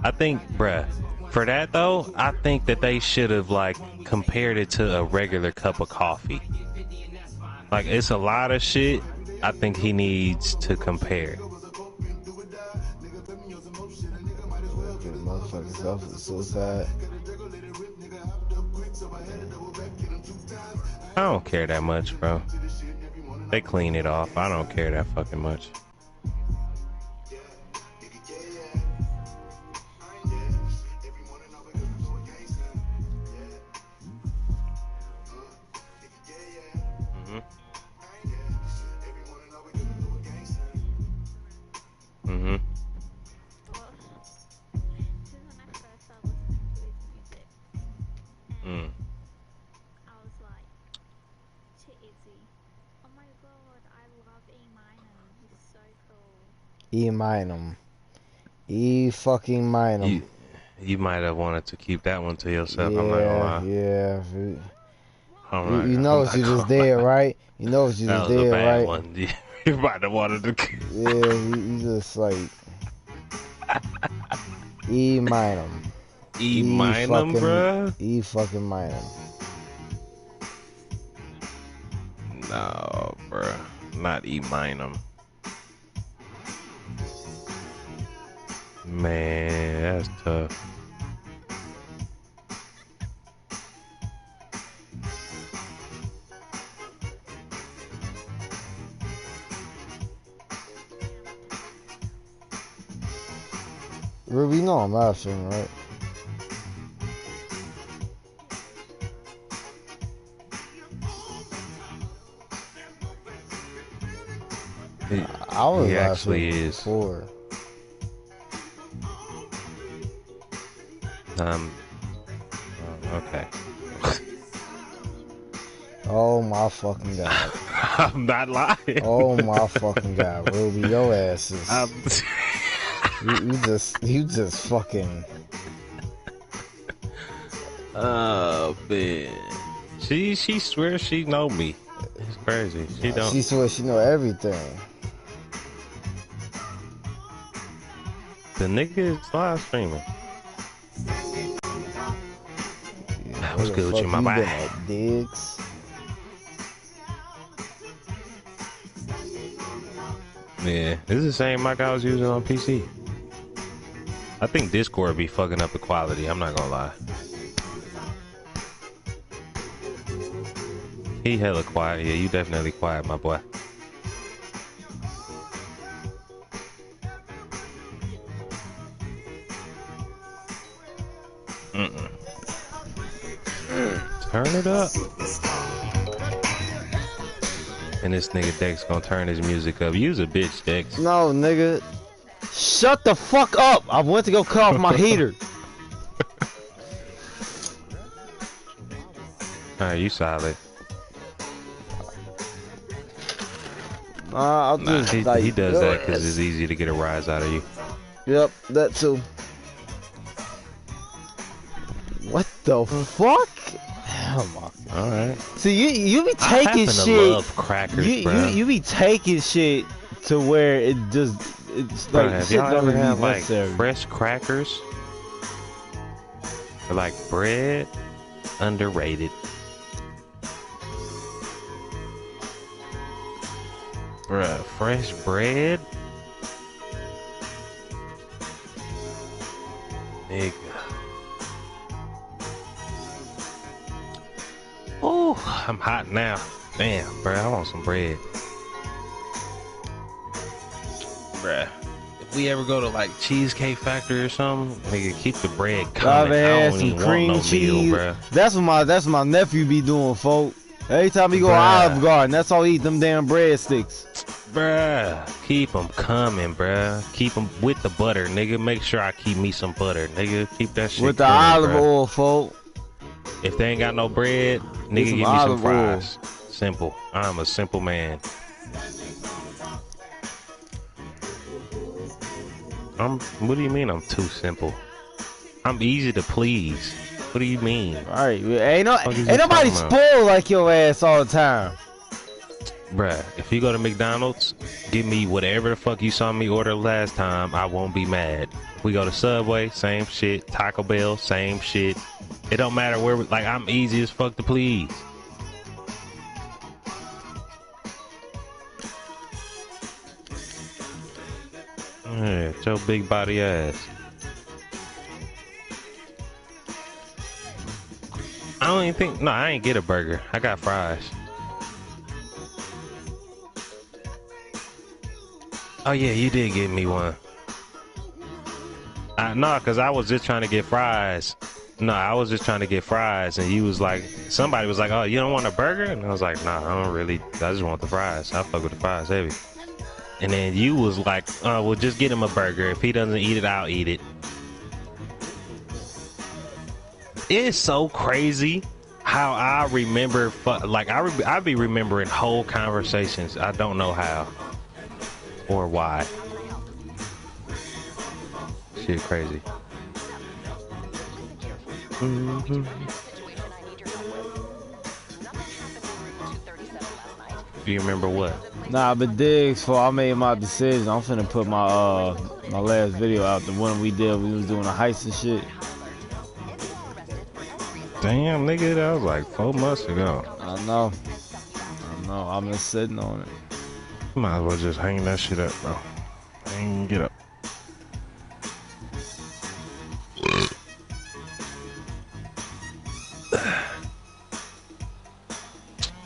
I think, bruh, for that though, I think that they should have like compared it to a regular cup of coffee. Like, it's a lot of shit I think he needs to compare. Suicide. I don't care that much, bro. They clean it off. I don't care that fucking much. Mm-hmm. Mm. I was like, to Izzy, oh my god, I love E-Minum, he's so cool. E-Minum. E-fucking Minum. You might have wanted to keep that one to yourself, Yeah, I'm not gonna lie. Yeah. Right, you know you just did, right? You know you just did, right? One. You might have wanted to. Yeah, you just like E-Minum. E-Minum, bruh? E-fucking Minum. No, bruh. Not E-Minum. Man, that's tough. Ruby, you know I'm live streaming, right? I was He live actually streaming is. before. Okay. Oh my fucking god. I'm not lying. Oh my fucking god, Ruby, your ass is. You just fucking. Oh man, she swears she know me. It's crazy. She don't. She swears she know everything. The nigga is live streaming. Yeah, What's good with you, my boy? Diggs. Yeah, this is the same mic I was using on PC. I think Discord be fucking up the quality. I'm not gonna lie. He hella quiet. Yeah, you definitely quiet, my boy. Turn it up. And this nigga Dex gonna turn his music up. Use a bitch, Dex. No, nigga. Shut the fuck up. I went to go cut off my heater. Alright, you solid. I'll Nah, just, he like, does that because it's easy to get a rise out of you. Yep, that too. What the fuck? Oh my. Alright. See, you be I taking happen to shit. love crackers, You be taking shit to where it's Bro, like have shit y'all don't ever even had be like necessary. fresh crackers? Or like bread? Underrated. Bruh, fresh bread? Nigga. Oh, I'm hot now. Damn, bruh, I want some bread. Bruh, if we ever go to like Cheesecake Factory or something, nigga, keep the bread coming. I've I had don't some even cream want no cheese. meal, bruh. That's what my nephew be doing, folk. Every time he go to Bruh. Olive Garden, that's all he eat, them damn breadsticks. Bruh, keep them coming, bruh. Keep them with the butter, nigga. Make sure I keep me some butter, nigga. Keep that shit With the coming, olive bruh. oil, folk. If they ain't got no bread, nigga, some give me some olive oil. fries. Simple. I'm a simple man. What do you mean I'm too simple? I'm easy to please. What do you mean? Alright, ain't Fuck is you nobody talking about? spoiled like your ass all the time. Bruh, if you go to McDonald's, give me whatever the fuck you saw me order last time, I won't be mad. If we go to Subway, same shit. Taco Bell, same shit. It don't matter where, like, I'm easy as fuck to please. Yeah, it's your big body ass. I don't even think, no, I ain't get a burger. I got fries. Oh yeah, you did give me one. No, cause I was just trying to get fries. No, I was just trying to get fries, and you was like, somebody was like, "Oh, you don't want a burger?" And I was like, "Nah, I don't really. I just want the fries. I fuck with the fries heavy." And then you was like, "Oh, well, just get him a burger. If he doesn't eat it, I'll eat it." It's so crazy how I remember, like I be remembering whole conversations. I don't know how or why. Shit, crazy. Do you remember what? Nah, but Diggs, before I made my decision, I'm finna put my my last video out, the one we did, we was doing a heist and shit. Damn, nigga, that was like 4 months ago. I know, I've been sitting on it. Might as well just hang that shit up, bro. Hang, get up.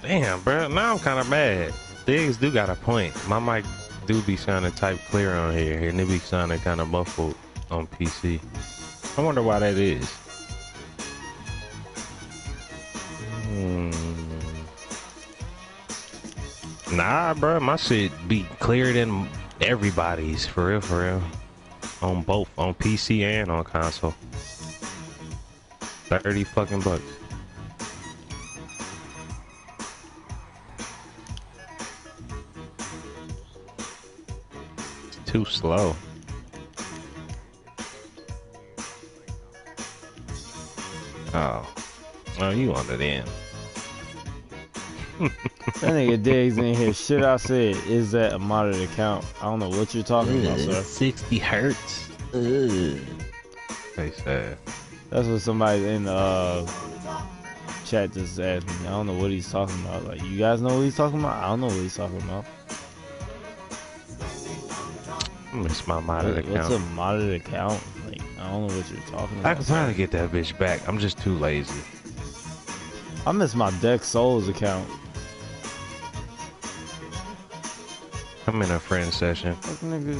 Damn, bro. Now I'm kind of mad. Diggs do got a point. My mic do be sounding type clear on here, and it be sounding kind of muffled on PC. I wonder why that is. Nah, bro. My shit be clearer than everybody's, for real, for real. On both, on PC and on console. 30 fucking bucks. Too slow. Oh, you on it in. That nigga Diggs in here. Shit I said is that a monitored account. I don't know what you're talking about, sir. 60 hertz. They said. That's what somebody in the chat just asked me. I don't know what he's talking about. Like, you guys know what he's talking about? I don't know what he's talking about. Miss my modded account. What's a modded account? Like, I don't know what you're talking about. I can try to get that bitch back. I'm just too lazy. I miss my Dex Souls account. I'm in a friend session. Fuck nigga.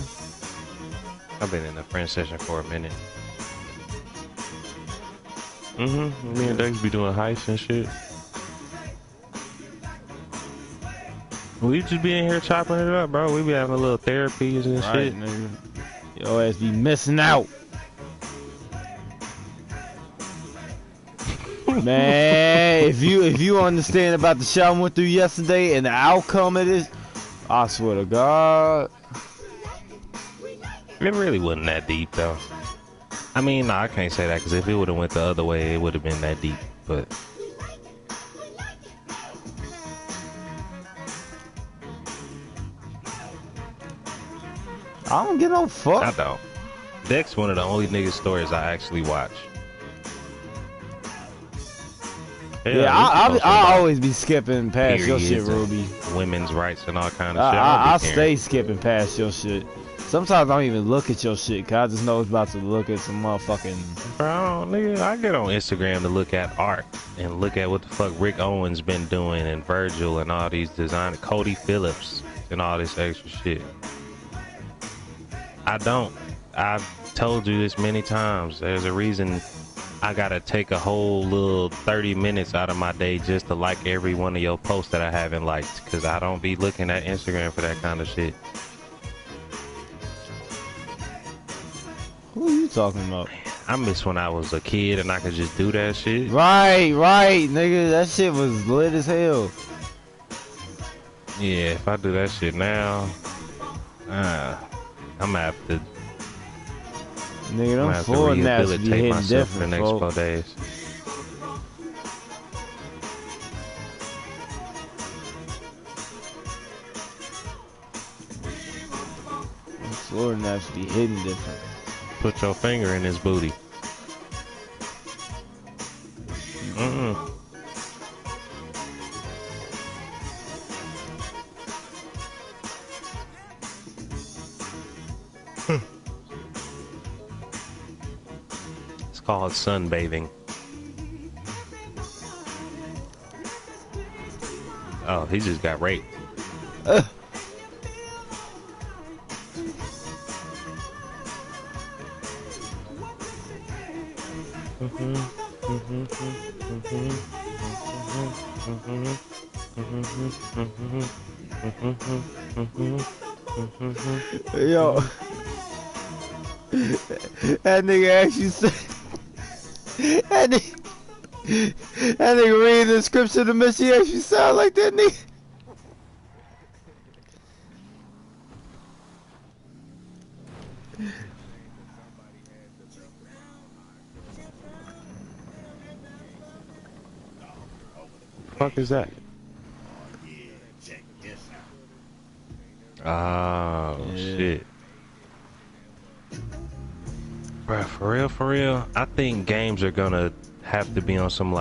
I've been in a friend session for a minute. Me and Dex be doing heists and shit. We just be in here chopping it up, bro. We be having a little therapies and Right, shit. nigga. Your ass be missing out. Man, if you understand about the shit I went through yesterday and the outcome of this, I swear to God. It really wasn't that deep, though. I mean, no, I can't say that, because if it would have went the other way, it would have been that deep, but... I don't get no fuck. I don't. Dex one of the only nigga stories I actually watch. Yeah, I always be skipping past your shit, Ruby. Women's rights and all kind of shit. I stay skipping past your shit. Sometimes I don't even look at your shit, cause I just know it's about to look at some motherfucking... Bro, nigga, I get on Instagram to look at art and look at what the fuck Rick Owens been doing and Virgil and all these designers, Cody Phillips and all this extra shit. I don't. I've told you this many times. There's a reason I gotta take a whole little 30 minutes out of my day just to like every one of your posts that I haven't liked, because I don't be looking at Instagram for that kind of shit. Who are you talking about? I miss when I was a kid and I could just do that shit. Right, nigga. That shit was lit as hell. Yeah, if I do that shit now, I'm gonna have to... Nigga, them floor naps be hitting different, for the next 4 days. Them floor naps be hitting different. Put your finger in his booty. It's called sunbathing. Oh, he just got raped. Yo, that nigga actually said, that nigga reading the description of the mission actually sound like that nigga. Fuck is that? Oh shit. Bruh, for real, I think games are gonna have to be on some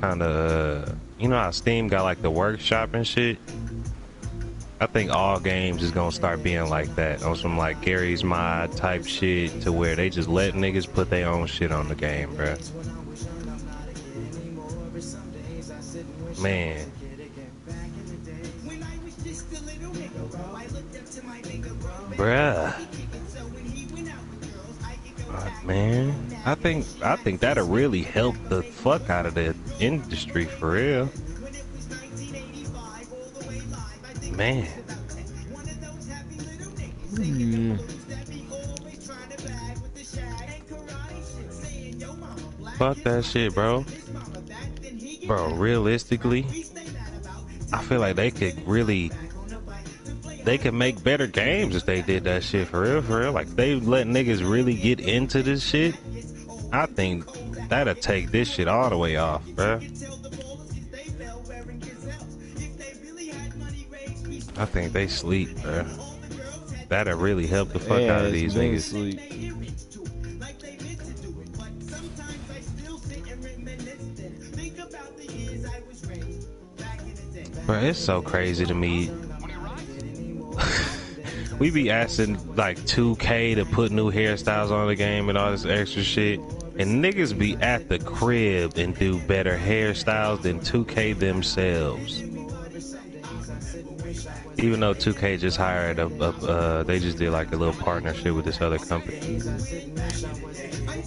kind of, you know how Steam got like the workshop and shit? I think all games is gonna start being like that, on some like Gary's Mod type shit, to where they just let niggas put their own shit on the game, bruh. Man. Bruh. Man, I think that'll really help the fuck out of the industry, for real. Man. Fuck that shit, bro. Bro, realistically, I feel like they could make better games if they did that shit, for real. Like, they let niggas really get into this shit. I think that'll take this shit all the way off, bruh. I think they sleep, bruh. That'll really help the fuck out of these niggas. Sleep. Bro, it's so crazy to me. We be asking like 2K to put new hairstyles on the game and all this extra shit, and niggas be at the crib and do better hairstyles than 2K themselves. Even though 2K just hired they just did like a little partnership with this other company.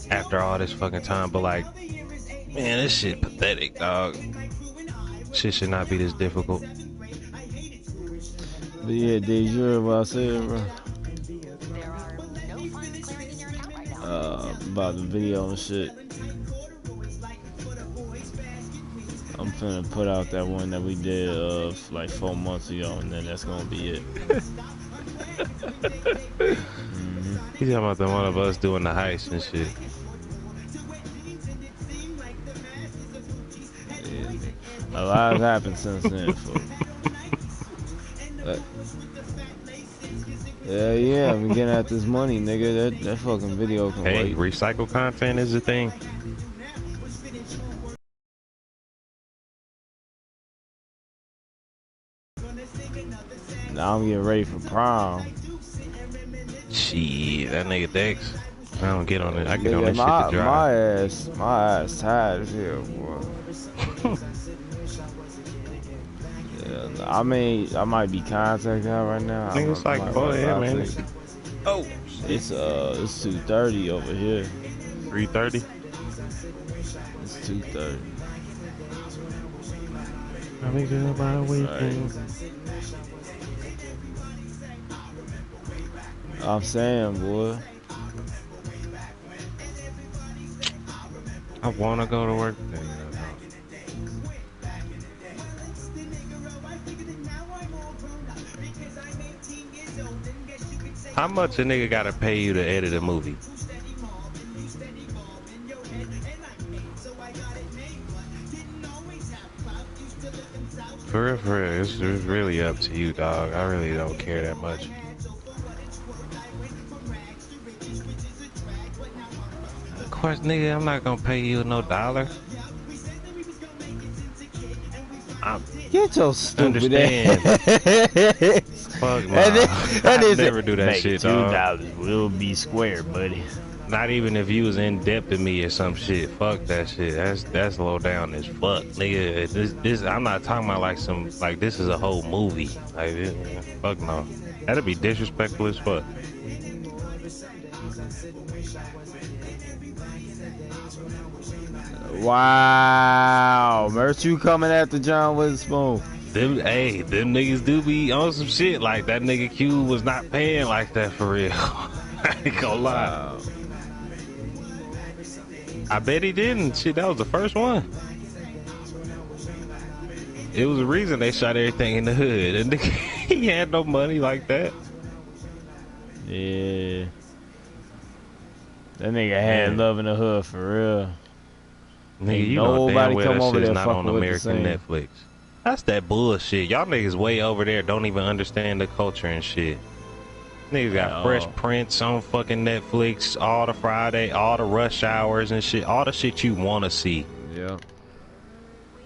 After all this fucking time, but like, man, this shit pathetic, dog. Shit should not be this difficult. But yeah, did you hear what I said, bro? There are no funds clearing in your account right now. About the video and shit. I'm finna put out that one that we did like 4 months ago, and then that's gonna be it. He's talking about the one of us doing the heist and shit. Yeah, a lot has happened since then, folks. Yeah, I'm getting at this money, nigga. That fucking video can Hey, wait. recycle content is a thing. Now I'm getting ready for prom. Shit, that nigga Dex. I don't get on it. I get Nigga, on this shit to drive. my ass tired as hell, boy. Yeah, I mean, I might be contacting her right now. Nigga, it's like 4 a.m., man. Oh, it's 2:30 over here. 3:30. It's 2:30. I be good by the weekend. I'm saying, boy. I wanna go to work. How much a nigga gotta pay you to edit a movie? For real, it's really up to you, dog. I really don't care that much. Of course, nigga, I'm not gonna pay you no dollar. Get your stupid Understand. ass. Fuck no. I never do that shit, dog. $2 will be square, buddy. Not even if you was in depth to me or some shit. Fuck that shit. That's low down as fuck, nigga. This I'm not talking about like this is a whole movie. Like fuck no. That'd be disrespectful as fuck. Wow, Merch, coming after John Witherspoon. Them niggas do be on some shit. Like that nigga Q was not paying like that for real. I ain't gonna lie. Wow. I bet he didn't. Shit, that was the first one. It was the reason they shot everything in the hood. And he had no money like that. Yeah. That nigga had love in the hood for real. Nigga, you know damn well that shit's not on American Netflix. That's that bullshit. Y'all niggas way over there don't even understand the culture and shit. Niggas got Fresh Prince on fucking Netflix, all the Friday, all the rush hours and shit, all the shit you want to see. Yeah.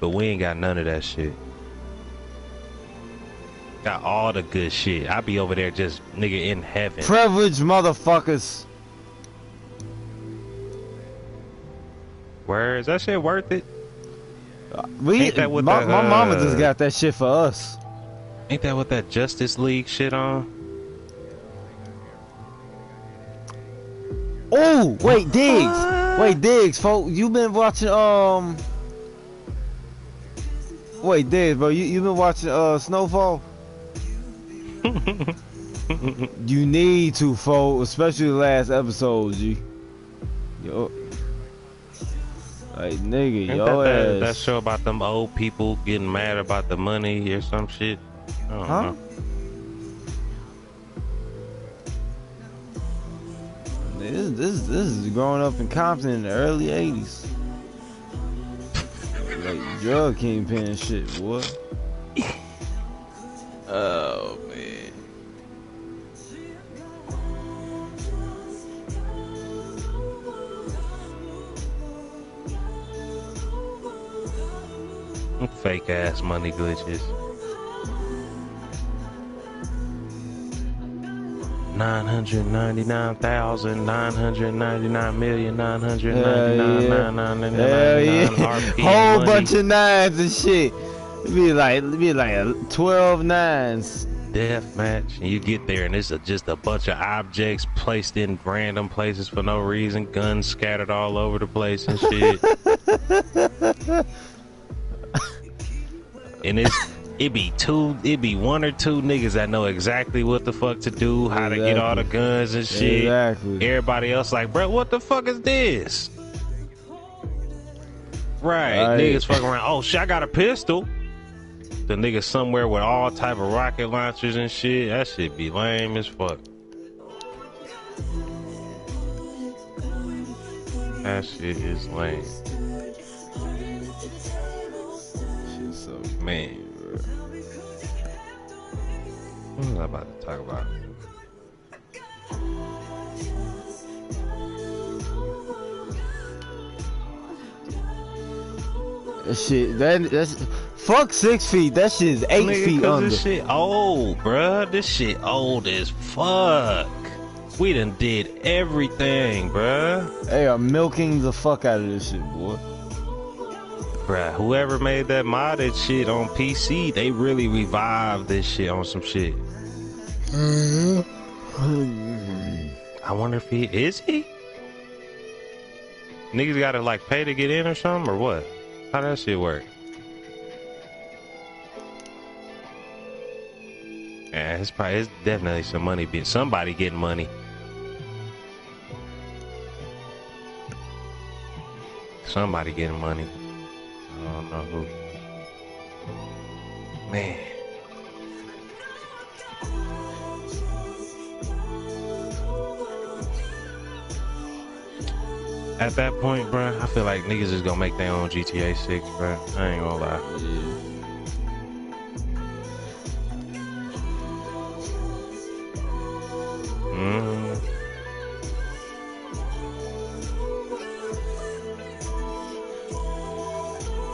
But we ain't got none of that shit. Got all the good shit. I be over there just nigga in heaven. Privileged motherfuckers. Where is that shit worth it? My mama just got that shit for us. Ain't that what that Justice League shit on? Oh, wait, Diggs. Wait, Diggs, folks. You been watching, Wait, Diggs, bro. You been watching, Snowfall? You need to, folks. Especially the last episode, G. Yo. Like, nigga, Ain't yo ass. that show about them old people getting mad about the money or some shit? I don't know. This is growing up in Compton in the early 80s. Like drug kingpin and shit, boy. Oh man. Fake ass money glitches. 999,999,999,999 Hell yeah. RP Whole money. bunch of nines and shit. It'd be like 12 nines. death match, and you get there and it's just a bunch of objects placed in random places for no reason, guns scattered all over the place and shit. And it be one or two niggas that know exactly what the fuck to do, how to get all the guns and shit. Exactly. Everybody else like, bro, what the fuck is this? Right. Niggas fucking around. Oh shit, I got a pistol. The nigga somewhere with all type of rocket launchers and shit. That shit be lame as fuck. That shit is lame. Shit's so man, bro. What was I about to talk about? Shit, that's fuck 6 feet. That shit is 8 Nigga, feet under. This shit old, bruh. This shit old as fuck. We done did everything, bruh. They are milking the fuck out of this shit, boy. Bruh, whoever made that modded shit on PC, they really revived this shit on some shit. I wonder if is he? Niggas gotta like pay to get in or something, or what? How that shit work? Yeah, it's definitely some money. Somebody getting money. Somebody getting money. I don't know who. Man. At that point, bro, I feel like niggas is gonna make their own GTA 6, bro. I ain't gonna lie.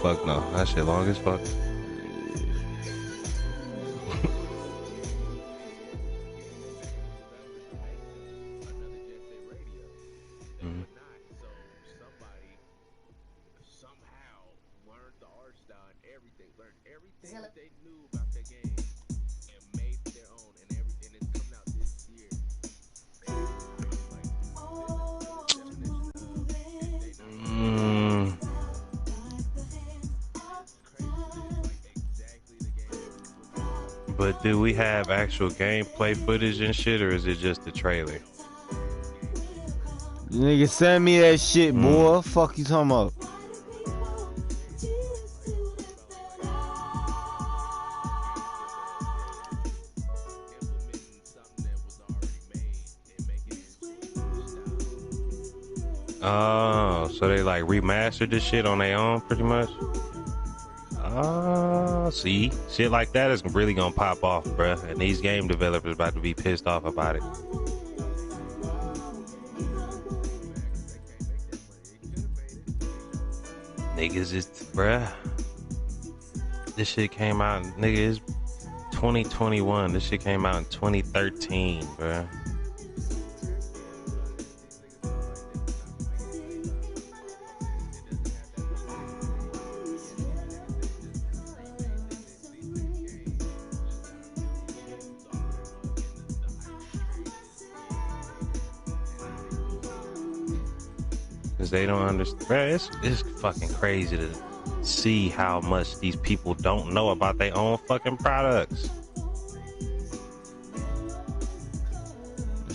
Fuck no, that shit long as fuck. But do we have actual gameplay footage and shit, or is it just the trailer? Nigga, send me that shit, boy. Fuck you talking about? Oh, so they like remastered this shit on their own, pretty much. See, shit like that is really gonna pop off, bruh. And these game developers about to be pissed off about it. Niggas is, bruh. This shit came out, nigga, it's 2021. This shit came out in 2013, bruh. They don't understand. It's fucking crazy to see how much these people don't know about their own fucking products.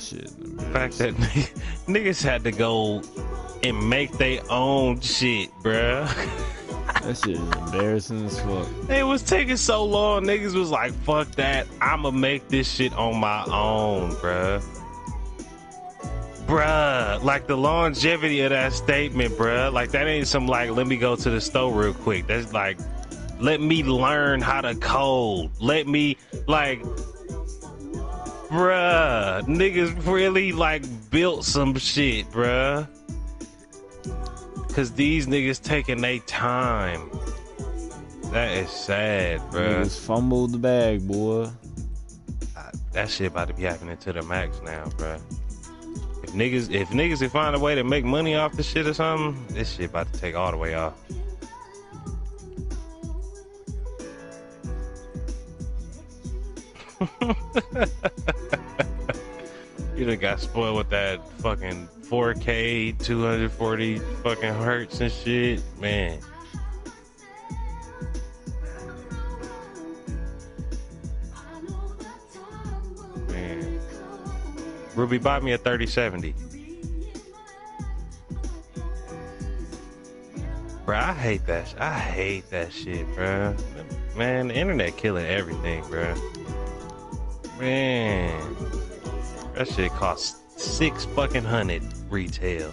Shit, the fact that niggas had to go and make their own shit, bruh. That shit is embarrassing as fuck. It was taking so long. Niggas was like, fuck that. I'ma make this shit on my own, bruh. Bruh, like the longevity of that statement, bruh. Like that ain't some like, let me go to the store real quick. That's like, let me learn how to code. Let me, like, bruh, niggas really like built some shit, bruh. Cause these niggas taking their time. That is sad, bruh. Niggas fumbled the bag, boy. That shit about to be happening to the max now, bruh. If niggas can find a way to make money off this shit or something, this shit about to take all the way off. You done got spoiled with that fucking 4K, 240 fucking hertz and shit, man. Man, Ruby, bought me a 3070. Bruh, I hate that. I hate that shit, bruh. Man, the internet killing everything, bruh. Man, that shit costs $600 retail.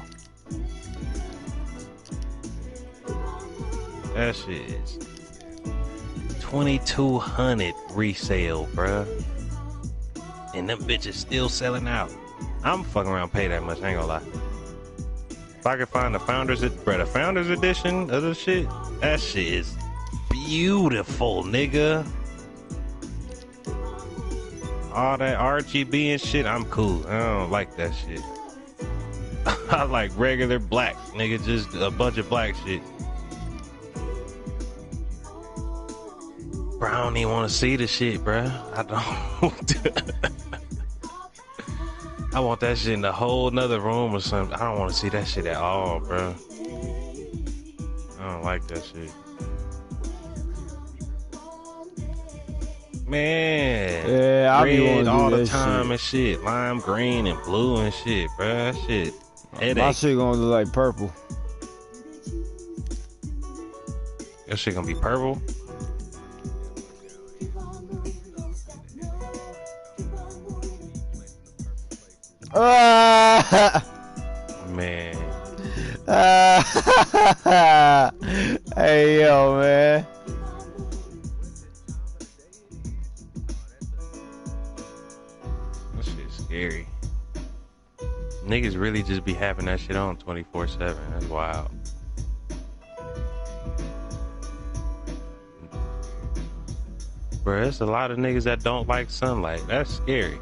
That shit is $2,200 resale, bruh. And them bitches still selling out. I'm fucking around pay that much, I ain't gonna lie. If I could find the founders edition of the shit, that shit is beautiful, nigga. All that RGB and shit, I'm cool. I don't like that shit. I like regular black, nigga, just a bunch of black shit. Bro, I don't even want to see the shit, bro. I don't. I want that shit in a whole nother room or something. I don't want to see that shit at all, bro. I don't like that shit. Man, yeah, I be red all the that time shit. and shit, lime green and blue and shit, bro. That shit, headache. My shit gonna look like purple. That shit gonna be purple. Man. Hey yo, man. That shit's scary. Niggas really just be having that shit on 24/7. That's wild. Bro, there's a lot of niggas that don't like sunlight. That's scary.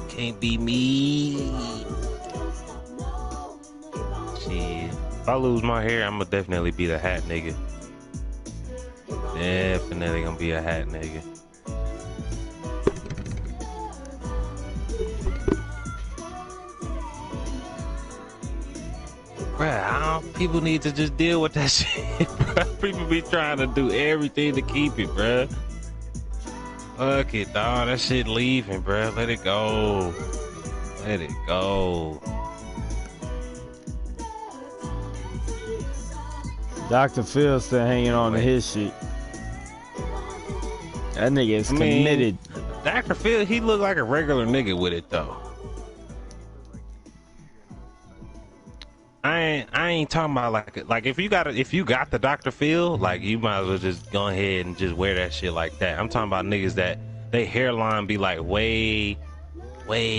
Can't be me. Shit. If I lose my hair, I'm gonna definitely be the hat nigga. Definitely gonna be a hat nigga. Bruh, people need to just deal with that shit, bruh. People be trying to do everything to keep it, bruh. Fuck it, dawg. That shit leaving, bruh. Let it go. Let it go. Dr. Phil still hanging on to his shit. That nigga is committed. Dr. Phil, he look like a regular nigga with it though. I ain't talking about like if you got the Dr. Phil, like you might as well just go ahead and just wear that shit like that. I'm talking about niggas that they hairline be like way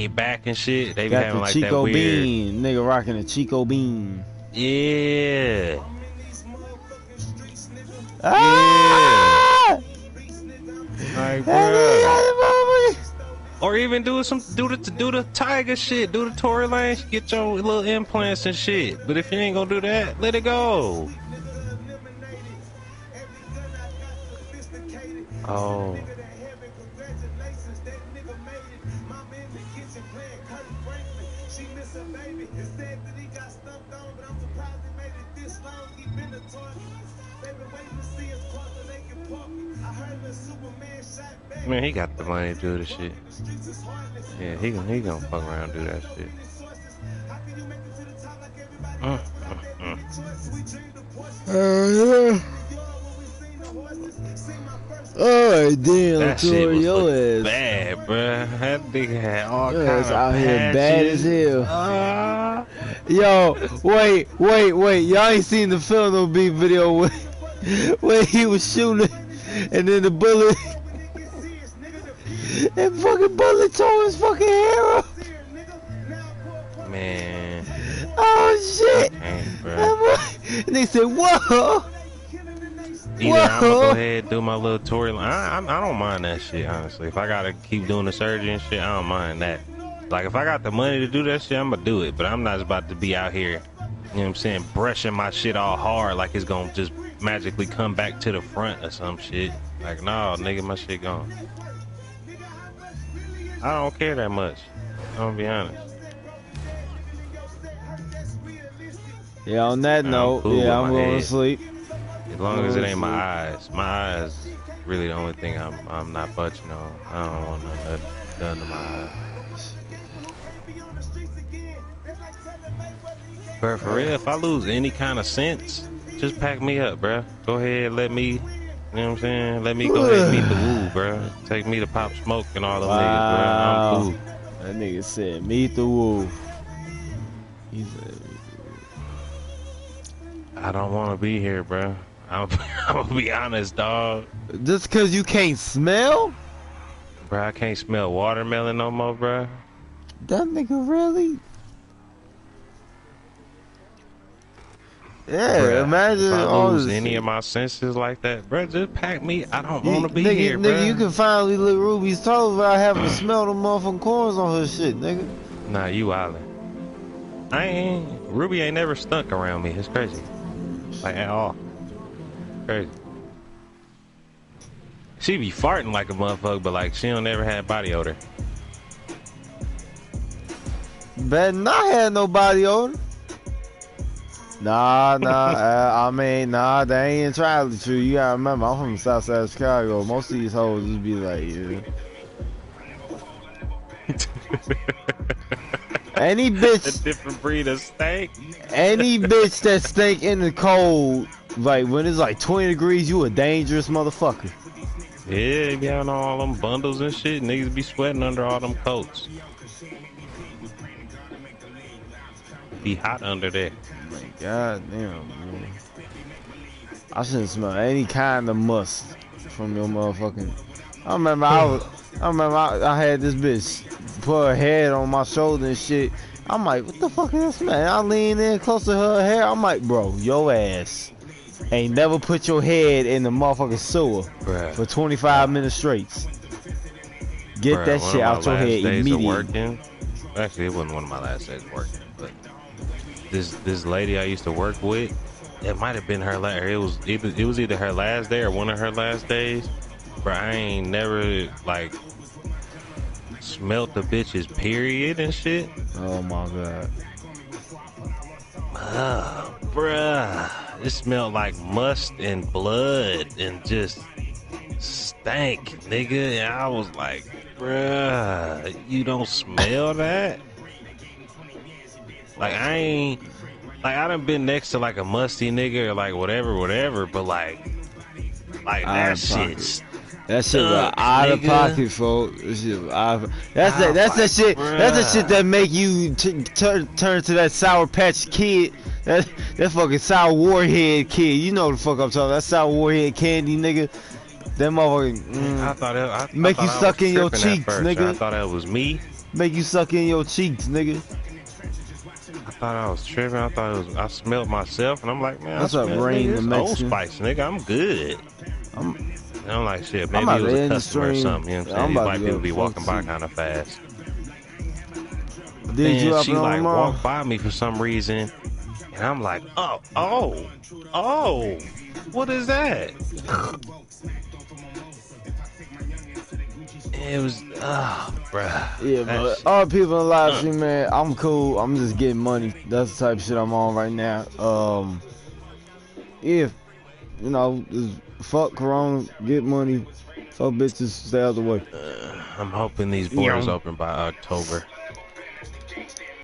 back and shit. They be got having the like Chico that weird bean. Nigga rocking a Chico bean. Yeah. Ah! Like, bruh. Or even do the tiger shit, do the Tory Lane, get your little implants and shit. But if you ain't gonna do that, let it go. Oh. Man, he got the money to do the shit. Yeah, he gonna fuck around and do that shit. Oh damn, That shit was your ass bad, bruh. That nigga had all your kinds ass of out here bad as patches. hell. Yo, wait, y'all ain't seen the Phil No Beat video where he was shooting and then the bullet and fucking bullet tore his fucking hair up. Man. Oh shit. And they said, whoa. Either I'm gonna go ahead and do my little Tory Lane. I don't mind that shit, honestly. If I gotta keep doing the surgery and shit, I don't mind that. Like, if I got the money to do that shit, I'm gonna do it. But I'm not about to be out here You know what I'm saying? Brushing my shit all hard like it's gonna just magically come back to the front or some shit. Like, no, nigga, my shit gone. I don't care that much. I'm gonna be honest. Yeah, on that note, cool yeah, with I'm my going to head. sleep. As long as it ain't my eyes. My eyes really the only thing I'm not budging on. I don't want nothing done to my eyes. But for real, if I lose any kind of sense, just pack me up, bruh. Go ahead, let me, you know what I'm saying? Let me go ahead and meet the woo, bruh. Take me to Pop Smoke and all them niggas, bruh. I'm cool. That nigga said, meet the woo. He said, I don't want to be here, bruh. I'm gonna be honest, dog. just cause you can't smell? Bruh, I can't smell watermelon no more, bruh. That nigga really? Yeah, Bruh, imagine if I all lose this any shit. of my senses like that, bruh, just pack me. I don't want to be here, bruh. Nigga, you can finally lick Ruby's toes without having to smell the motherfucking corns on her shit, nigga. Nah, you wildin'. Ruby ain't never stunk around me. It's crazy. Like, at all. Crazy. She be farting like a motherfucker, but like, she don't ever have body odor. Better not have no body odor. Nah, I mean, nah, they ain't entirely true. You gotta remember, I'm from the south side of Chicago. Most of these hoes just be like, yeah. Any bitch, A different breed of stank. any bitch that stink in the cold, like when it's like 20 degrees, you a dangerous motherfucker. Yeah, you be having all them bundles and shit. Niggas be sweating under all them coats. Be hot under there. God damn, man. I shouldn't smell any kind of must from your motherfucking. I remember I had this bitch put her head on my shoulder and shit. I'm like, what the fuck is this, man? I lean in close to her hair. I'm like, bro, your ass ain't never put your head in the motherfucking sewer for 25 minutes straight. Get that shit out your head immediately. Working, actually, it wasn't one of my last days working, but this lady I used to work with, it might have been her last. It was either her last day or one of her last days. But I ain't never like smelt the bitch's period and shit. Oh my god. Bruh, it smelled like must and blood and just stank, nigga. And I was like, bruh, you don't smell that? Like, I done been next to like a musty nigga or like whatever, but like that shit's. That shit was out of pocket, folks. That shit was out of, that's the shit. Bruh. That's the shit that make you turn to that Sour Patch Kid. That fucking Sour Warhead kid. You know the fuck I'm talking about. That Sour Warhead candy, nigga. That motherfucker. I thought make you suck in your cheeks, nigga. I thought that was me. Make you suck in your cheeks, nigga. I thought I was tripping. I thought it was. I smelled myself, and I'm like, man, that's a rain. The Old Spice, nigga. I'm good. I'm like, shit, maybe it was a customer or something, you know what I'm saying? These white people be walking by kind of fast. Then she like walked by me for some reason, and I'm like, oh, what is that? It was, bruh. Yeah, but all people in live stream, man, I'm cool. I'm just getting money. That's the type of shit I'm on right now. Yeah, you know, just fuck Corona, get money, fuck bitches, stay out of the way. I'm hoping these borders open by October.